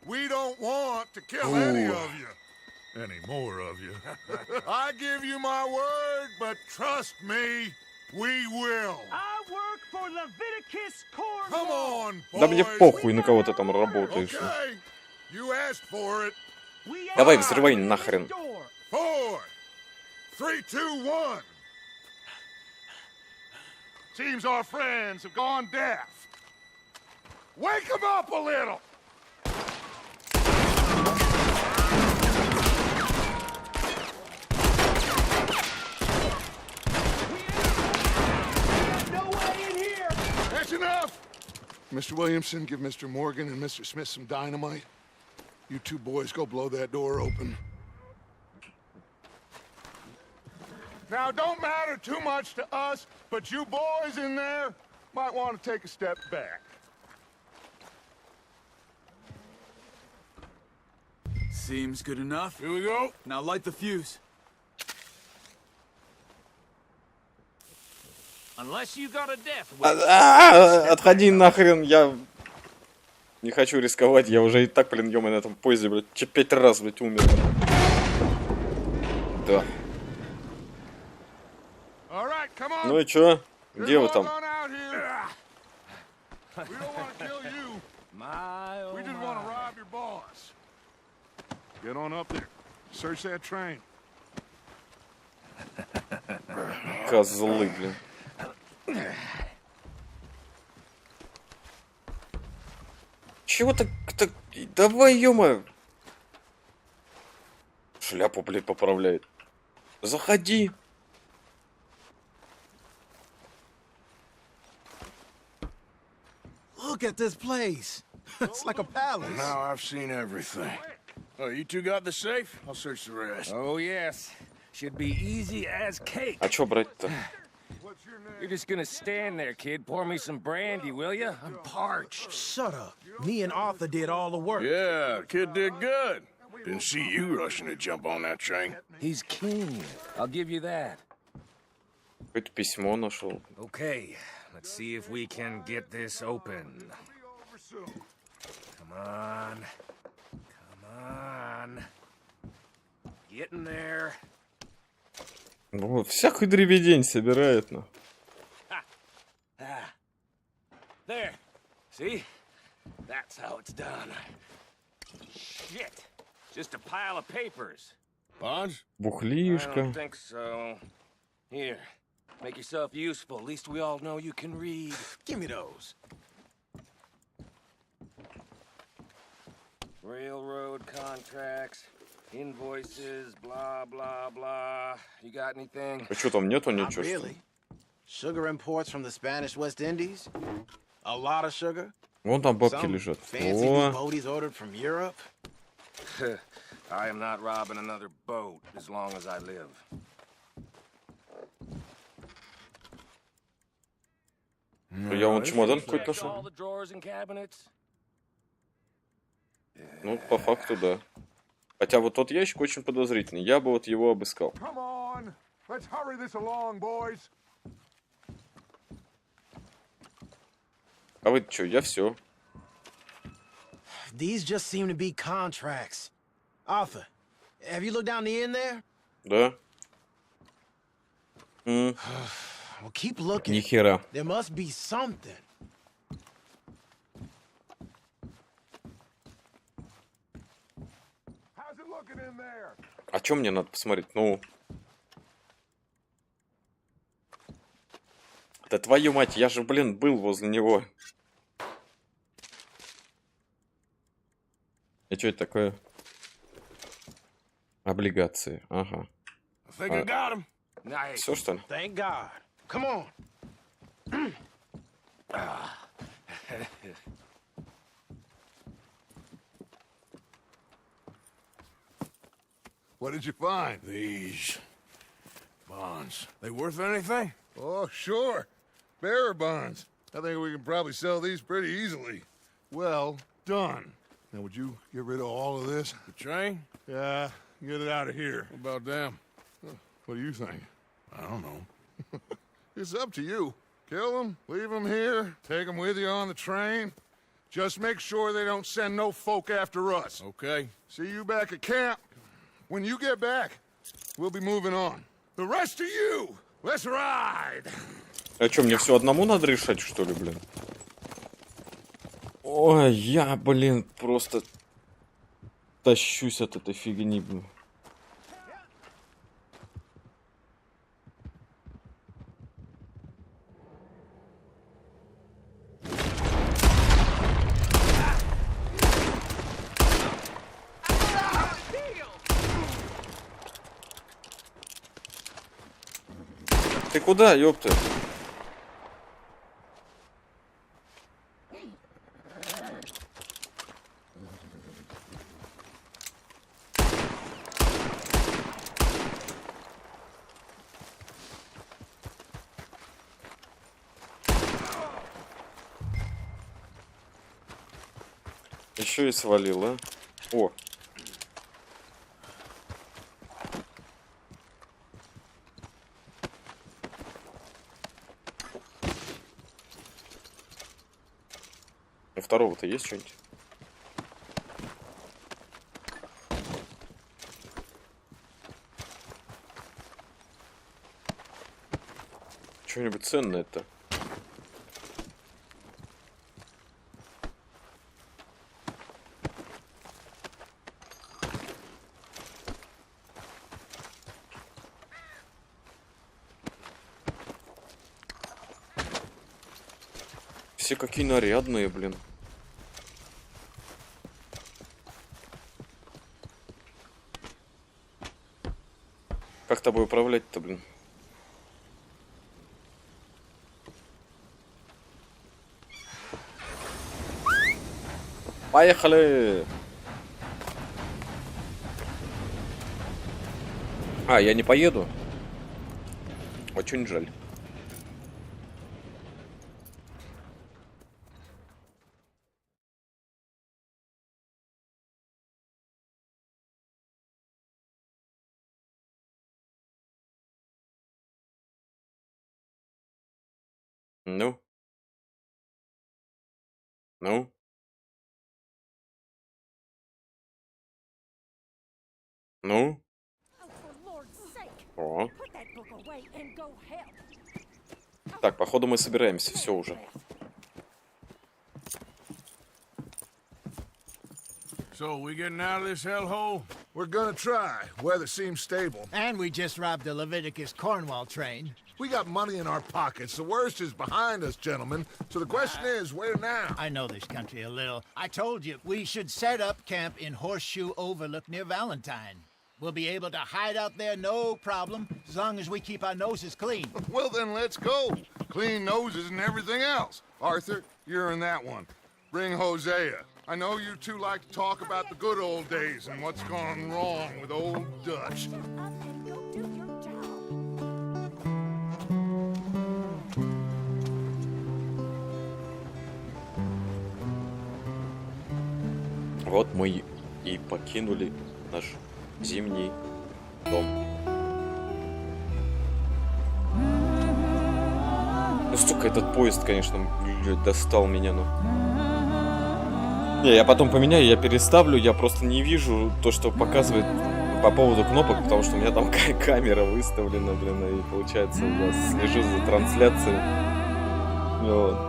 S8: We don't want to kill any of you. Any more of you. I give you my word, but trust me, we will.
S9: I work for Leviticus Corps.
S8: Come on, boys.
S1: Да мне похуй, на кого ты там работаешь.
S8: Okay. You asked for it.
S1: Давай, взрывай нахрен.
S8: 4, 3, 2, 1. Seems our friends have gone deaf. Wake them up a little!
S10: No way in here!
S8: That's enough! Mr. Williamson, give Mr. Morgan and Mr. Smith some dynamite. You two boys go blow that door open. Now, don't matter too much to us, but you boys in there might want to take a step back.
S4: Seems good enough.
S3: Here we go.
S4: Now light the fuse.
S9: Unless you got a death
S1: Отходи нахрен, я не хочу рисковать, я уже и так, блин, ё-моё, на этом поезде, блядь, 5 раз, блядь, умер. Да. Ну и чё? Где вы там?
S8: Get on up there. Search that train.
S1: Козлы, блин. Чего так... Давай, ё-моё. Шляпу, блядь, поправляет. Заходи.
S10: Look at this place. It's like a palace.
S3: Now I've seen everything. Oh, you two got the safe? I'll search the rest.
S11: Oh, yes. Should be easy as cake.
S1: А чё брать-то?
S11: You're just gonna stand there, kid. Pour me some brandy, will you? I'm parched.
S10: Shut up. Me and Arthur did all the work.
S3: Yeah, kid did good. Didn't see you rushing to jump on that train.
S11: He's keen. I'll give you that.
S1: Какое-то письмо нашел.
S11: Okay, let's see if we can get this open. Come on. Come on. Get in there.
S1: Ну, всякую дребедень собирает, ну.
S11: There. See? That's how it's done. Shit. Just a pile of papers.
S3: Bonds?
S11: I
S1: Бухлишка.
S11: don't think so. Here. Make yourself useful. At least we all know you can read.
S10: Give me those.
S11: Railroad contracts, invoices, blah, blah, blah. You got anything?
S1: А чё там нету
S10: Not
S1: ничего? что ли?
S10: really. Sugar imports from the Spanish West Indies. A lot of sugar.
S1: Вон там бабки
S10: Some
S1: лежат.
S10: fancy new
S1: О,
S10: boaties ordered from Europe.
S11: I am not robbing another boat as long as I live.
S1: я вон чемодан какой-то
S11: Check all
S1: нашел.
S11: the drawers and cabinets.
S1: Ну, по факту, да. Хотя вот тот ящик очень подозрительный. Я бы вот его обыскал.
S8: Come on. Let's hurry this along, boys.
S1: А вы чё? Я все.
S10: These just seem to be contracts. Arthur, have you looked down the end there?
S1: Да?
S10: Well, keep looking.
S1: Ни хера.
S10: There must be something.
S8: How's it looking in there?
S1: А чё мне надо посмотреть? Ну... Да твою мать, я же, блин, был возле него. И что это такое? Облигации. Ага.
S3: I think I got him.
S11: Nice.
S1: Все, что ли?
S10: Thank God. Come on.
S8: What did you find?
S3: These bonds. They worth anything?
S8: Oh, sure. Bearer bonds. I think we can probably sell these pretty easily. Well done. Now, would you get rid of all of this?
S3: The train?
S8: Yeah, get it out of here.
S3: What about them?
S8: What do you think?
S3: I don't know.
S8: It's up to you. Kill them, leave them here, take them with you on the train. Just make sure they don't send no folk after us.
S3: Okay.
S8: See you back at camp. When you get back, we'll be moving on. The rest of you, let's ride!
S1: А что, мне все одному надо решать, что ли, блин? Ой, я, блин, просто тащусь от этой фигни, блин. Ты куда, ёпта? Еще и свалила. О. У второго-то есть что-нибудь? Что-нибудь ценное-то? Все какие нарядные, блин. Как тобой управлять-то, блин? Поехали! А, я не поеду? Очень жаль. Ну? Ну? Ну? О. Так, походу мы собираемся, все уже.
S3: So, we getting out of this hellhole?
S8: We're gonna try. Weather seems stable.
S10: And we just robbed the Leviticus Cornwall train.
S8: We got money in our pockets. The worst is behind us, gentlemen. So the question is, where now?
S10: I know this country a little. I told you, we should set up camp in Horseshoe Overlook near Valentine. We'll be able to hide out there, no problem, as long as we keep our noses clean.
S8: Well, then let's go. Clean noses and everything else. Arthur, you're in that one. Bring Hosea. I know you two like to talk about the good old days and what's gone wrong with old Dutch.
S1: Вот мы и покинули наш зимний дом. Ну, сука, этот поезд, конечно, достал меня, ну. Не, я потом поменяю, я переставлю, я просто не вижу то, что показывает по поводу кнопок, потому что у меня там камера выставлена, блин, и получается, я слежу за трансляцией. Вот.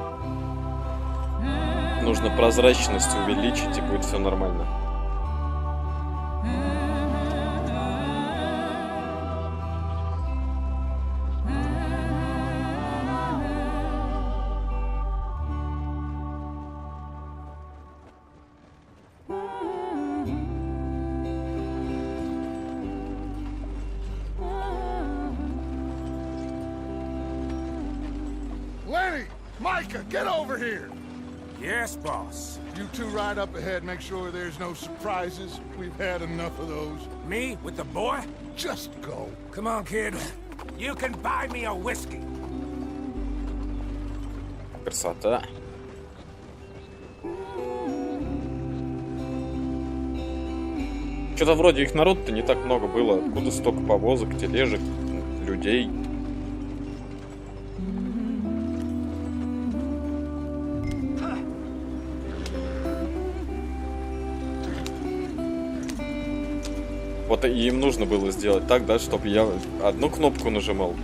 S1: Нужно прозрачность увеличить, и будет все нормально.
S8: Lenny! Micah, get over here!
S2: Yes, boss.
S8: You two ride up ahead, make sure there's no surprises. We've had enough of those.
S2: Me with the boy?
S8: Just go.
S2: Come on, kid. You can buy me a whiskey.
S1: Красота. Что-то вроде их народ-то не так много было. Откуда столько повозок, тележек, людей? Вот и им нужно было сделать так, да, чтобы я одну кнопку нажимал.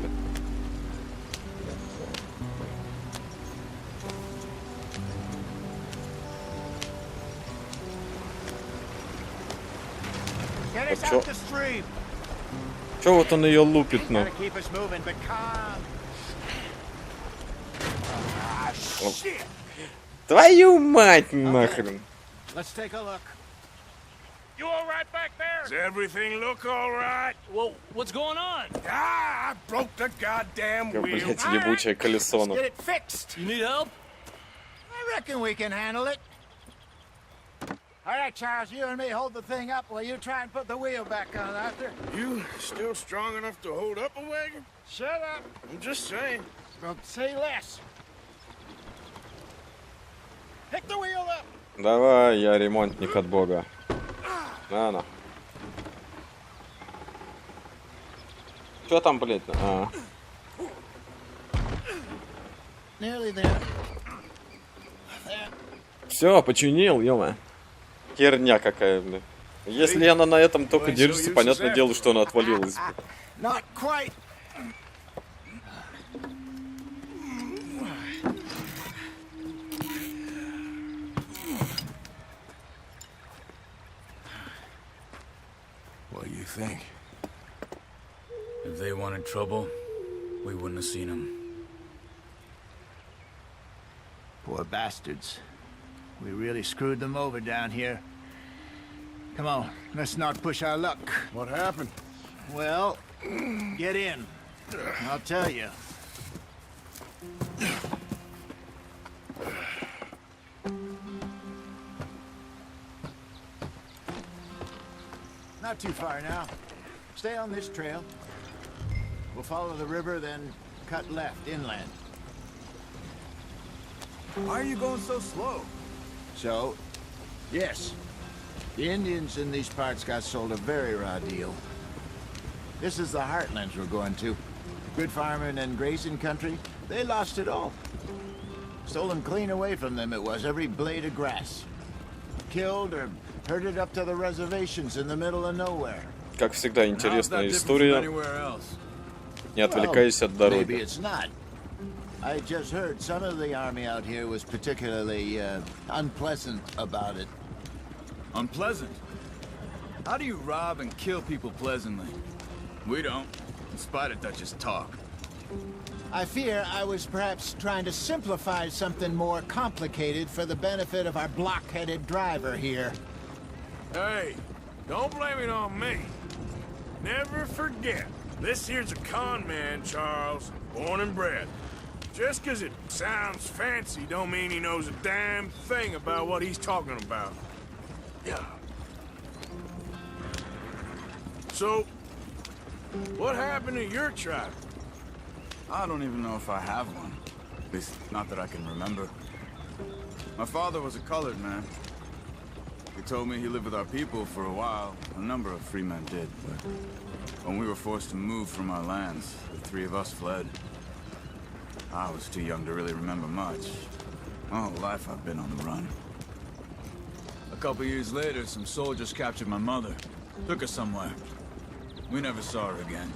S1: Вот чё вот он ее лупит, ну? Вот. Твою мать нахрен!
S2: You all right back there? Does everything look all right?
S11: Well, what's going on?
S2: Ah, I broke the goddamn
S1: Как,
S2: wheel.
S1: блядь, ебучее колесо.
S10: Get it fixed.
S11: You need help?
S10: I reckon we can handle it. All right, Charles, you and me hold the thing up while you try and put the wheel back on after.
S3: You still strong enough to hold up a wagon?
S10: Shut up.
S3: I'm just saying.
S10: Don't say less. Pick the wheel up.
S1: Давай, я ремонтник от бога. На. Чё там, блядь?
S10: Nearly there.
S1: Все, починил, ё-моё. Херня какая, блядь. Если она на этом только держится, понятное дело, что она отвалилась.
S10: Not quite.
S3: What do you think?
S4: If they wanted trouble, we wouldn't have seen them.
S10: Poor bastards. We really screwed them over down here. Come on, let's not push our luck.
S3: What happened?
S10: Well, get in. I'll tell you. Not too far now. Stay on this trail. We'll follow the river, then cut left inland.
S4: Why are you going so slow?
S10: So, yes, the Indians in these parts got sold a very raw deal. This is the heartlands we're going to. Good farming and grazing country, they lost it all. Stolen clean away from them it was, every blade of grass. Killed or herded up to the reservations in the middle of nowhere.
S1: Как всегда, интересная история. Не отвлекайся от дороги.
S10: Maybe it's not. I just heard some of the army out here was particularly unpleasant about it.
S4: Unpleasant? How do you rob and kill people pleasantly? We don't, in spite of Dutch's talk.
S10: I fear I was perhaps trying to simplify something more complicated for the benefit of our block-headed driver here.
S3: Hey, don't blame it on me. Never forget, this here's a con man, Charles, born and bred. Just 'cause it sounds fancy don't mean he knows a damn thing about what he's talking about. Yeah. So, what happened to your tribe?
S4: I don't even know if I have one. At least, not that I can remember. My father was a colored man. He told me he lived with our people for a while. A number of free men did, but when we were forced to move from our lands, the three of us fled. I was too young to really remember much. My whole life I've been on the run. A couple years later, some soldiers captured my mother. Took her somewhere. We never saw her again.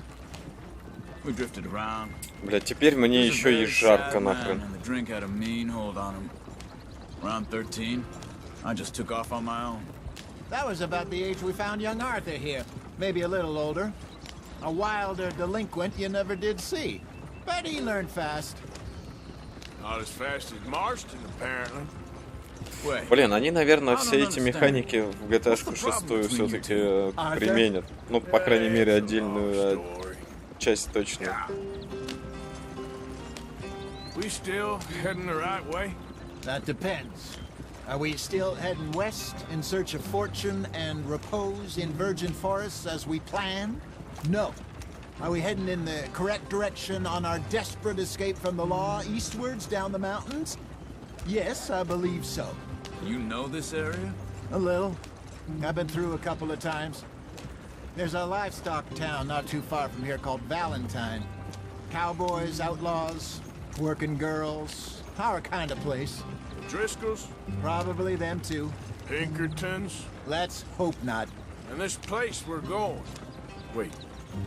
S4: We drifted around.
S1: Бля, теперь мне еще и жарко нахрен.
S4: And the drink had a mean hold on him. Around 13, I just took off on my own.
S10: That was about the age we found young Arthur here. Maybe a little older. A wilder delinquent you never did see. But he learned fast.
S3: Not as fast as Marston, apparently.
S1: Блин, они, наверное, все эти механики в GTA-шку 6 все-таки применят. Ну, по крайней мере, отдельную часть точно.
S3: We still heading the right way?
S10: That depends. Are we still heading west in search of fortune and repose in virgin forests as we planned? No. Are we heading in the correct direction on our desperate escape from the law eastwards down the mountains? Yes, I believe so.
S4: You know this area?
S10: A little. I've been through a couple of times. There's a livestock town not too far from here called Valentine. Cowboys, outlaws, working girls, our kind of place.
S3: Driscolls?
S10: Probably them too.
S3: Pinkertons?
S10: Let's hope not.
S3: And this place we're going. Wait,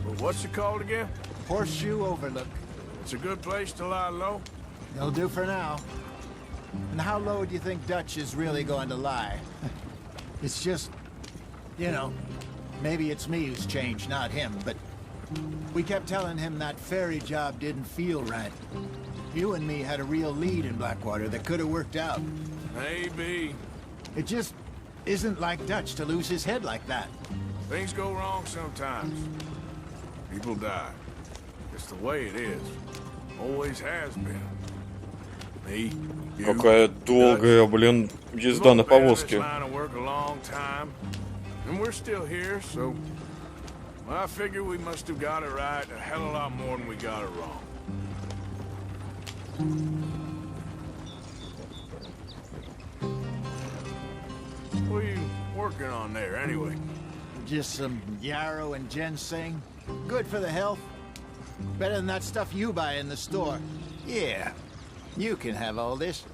S3: well, what's it called again?
S10: Horseshoe Overlook.
S3: It's a good place to lie low?
S10: They'll do for now. And how low do you think Dutch is really going to lie? It's just, you know, maybe it's me who's changed, not him, but we kept telling him that ferry job didn't feel right. You and me had a real lead in Blackwater that could have worked out.
S3: Maybe.
S10: It just isn't like Dutch to lose his head like that.
S3: Things go wrong sometimes. People die. It's the way it is. Always has been. Me, you,
S1: Какая долгая, блин, езда на повозке.
S3: And we're still here, so I figure we must have got it right a hell of a lot more than we got it wrong. What are you working on there, anyway?
S10: Just some yarrow and ginseng. Good for the health. Better than that stuff you buy in the store. Yeah, you can have all this.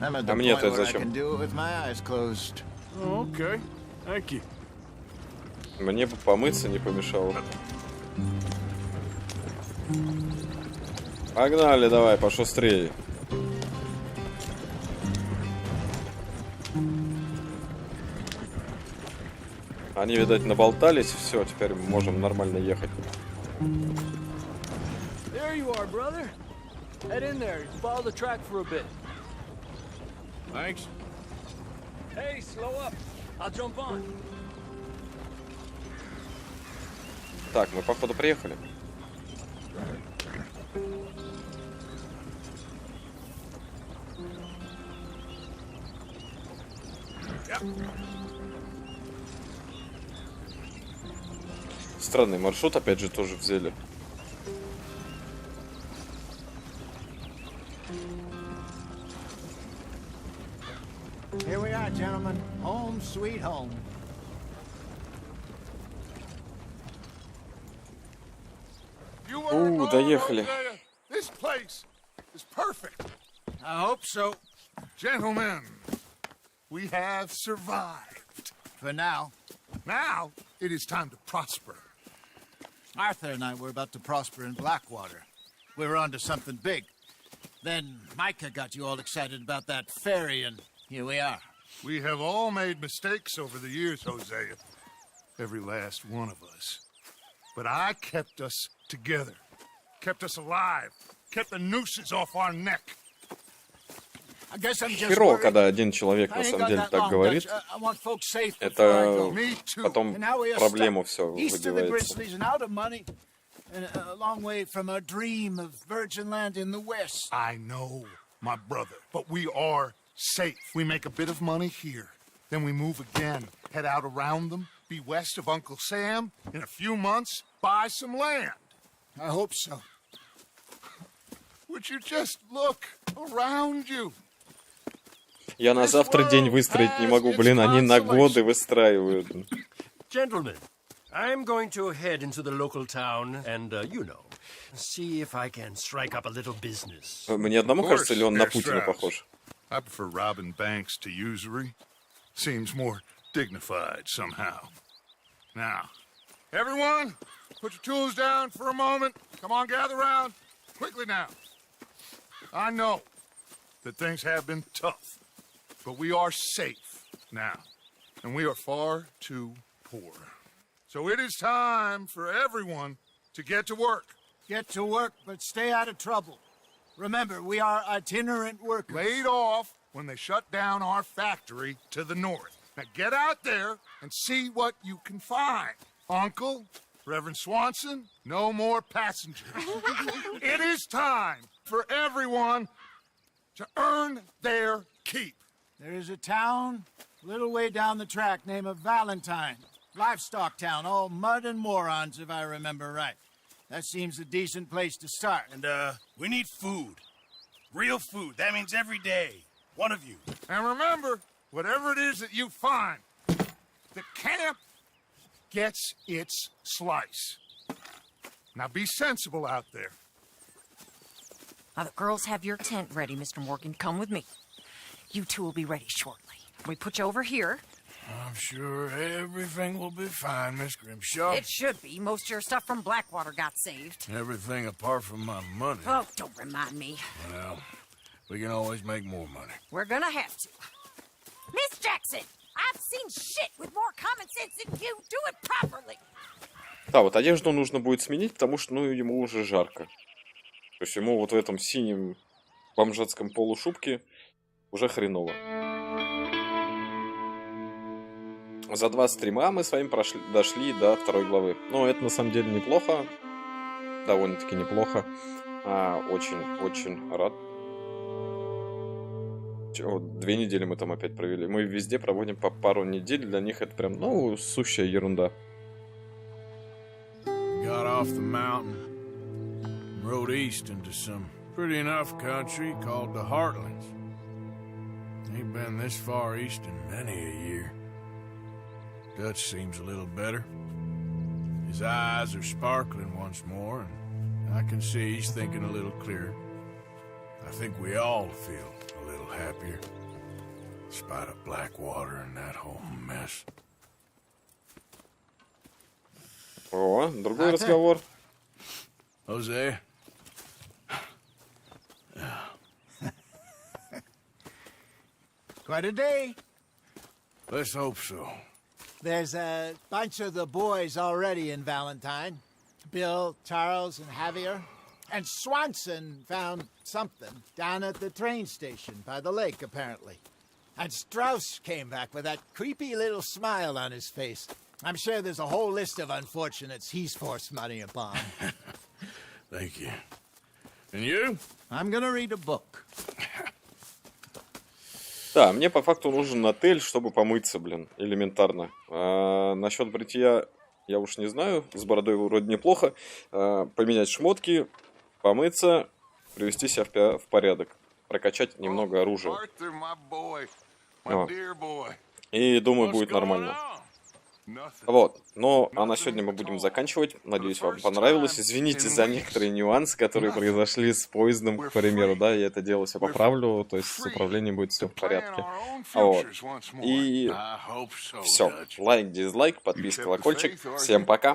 S10: I'm at the point where I can do it with my eyes closed.
S3: Oh, okay. Thank you.
S1: Мне бы помыться не помешало. Погнали, давай, пошустрее. Они, видать, наболтались, все, теперь мы можем нормально ехать.
S12: There you are, brother. Head in there. Follow the track for a bit.
S3: Thanks.
S12: Hey, slow up. I'll jump on.
S1: Так, мы походу приехали. Странный маршрут, опять же, тоже взяли.
S10: Here we are, gentlemen. Home sweet home.
S1: Доехали.
S8: This place is perfect.
S10: I hope so.
S8: Gentlemen, we have survived.
S10: For now.
S8: Now, it is time to prosper.
S10: Arthur and I were about to prosper in Blackwater. We were onto something big. Then Micah got you all excited about that ferry, and here we are.
S8: We have all made mistakes over the years, Hosea. Every last one of us. But I kept us together. Kept us alive. Kept the nooses off our neck.
S1: Херово, когда один человек на самом деле так говорит. Это потом проблему все выбивается.
S8: I know, my brother, but we are safe. We make a bit of money here. Then we move again, head out around them, be west of Uncle Sam. In a few months, buy some land.
S10: I hope so.
S8: Would you just look around you?
S1: Я на завтра день выстроить не могу, блин, они на годы выстраивают.
S9: Gentlemen, I'm going to head into the local town and, you know, see if I can strike up a little business.
S1: Мне одному кажется, или он на Путина похож?
S8: I prefer robbing banks to usury. Seems more dignified somehow. Now, everyone, put your tools down for a moment. Come on, gather round. Quickly now. I know that things have been tough, but we are safe now, and we are far too poor. So it is time for everyone to get to work.
S10: Get to work, but stay out of trouble. Remember, we are itinerant workers.
S8: Laid off when they shut down our factory to the north. Now get out there and see what you can find. Uncle, Reverend Swanson, no more passengers. It is time for everyone to earn their keep.
S10: There is a town a little way down the track named Valentine. Livestock town, all mud and morons, if I remember right. That seems a decent place to start.
S2: And, we need food. Real food. That means every day. One of you.
S8: And remember, whatever it is that you find, the camp gets its slice. Now be sensible out there.
S7: Now the girls have your tent ready, Mr. Morgan. Come with me. You two will be ready shortly. We put you over here.
S3: I'm sure everything will be fine, Miss Grimshaw.
S7: It should be. Most of your stuff from Blackwater got saved.
S3: Everything apart from my money.
S7: Oh, don't remind me.
S3: Well, we can always make more money.
S7: We're gonna have to. Miss Jackson, I've seen shit with more common sense than you. Do it properly.
S1: Да, вот одежду нужно будет сменить, потому что, ну, ему уже жарко. То есть ему вот в этом синем бомжатском полушубке уже хреново. За 2 стрима мы с вами дошли до 2 главы. Ну, это на самом деле неплохо. Довольно-таки неплохо. Очень рад. 2 недели мы там опять провели. Мы везде проводим по пару недель. Для них это прям, ну, сущая ерунда.
S3: Got off the mountain, rode east into some pretty enough country called the Heartlands. Ain't been this far east in many a year. Dutch seems a little better. His eyes are sparkling once more, and I can see he's thinking a little clearer. I think we all feel a little happier, despite of Blackwater and that whole mess.
S1: О, другой разговор.
S3: Jose?
S10: Quite a day.
S3: Let's hope so.
S10: There's a bunch of the boys already in Valentine. Bill, Charles, and Javier. And Swanson found something down at the train station by the lake, apparently. And Strauss came back with that creepy little smile on his face. I'm sure there's a whole list of unfortunates he's forced money upon.
S3: Thank you. And you?
S10: I'm gonna read a book.
S1: Да, мне по факту нужен отель, чтобы помыться, блин, элементарно. Насчет бритья я уж не знаю, с бородой вроде неплохо. Поменять шмотки, помыться, привести себя в порядок, прокачать немного оружия. И думаю, будет нормально. Вот, ну, а на сегодня мы будем заканчивать. Надеюсь, вам понравилось. Извините за некоторые нюансы, которые произошли с поездом, к примеру, да, я это дело все поправлю, то есть с управлением будет все в порядке. Вот. И все. Лайк, дизлайк, подписка, колокольчик. Всем пока.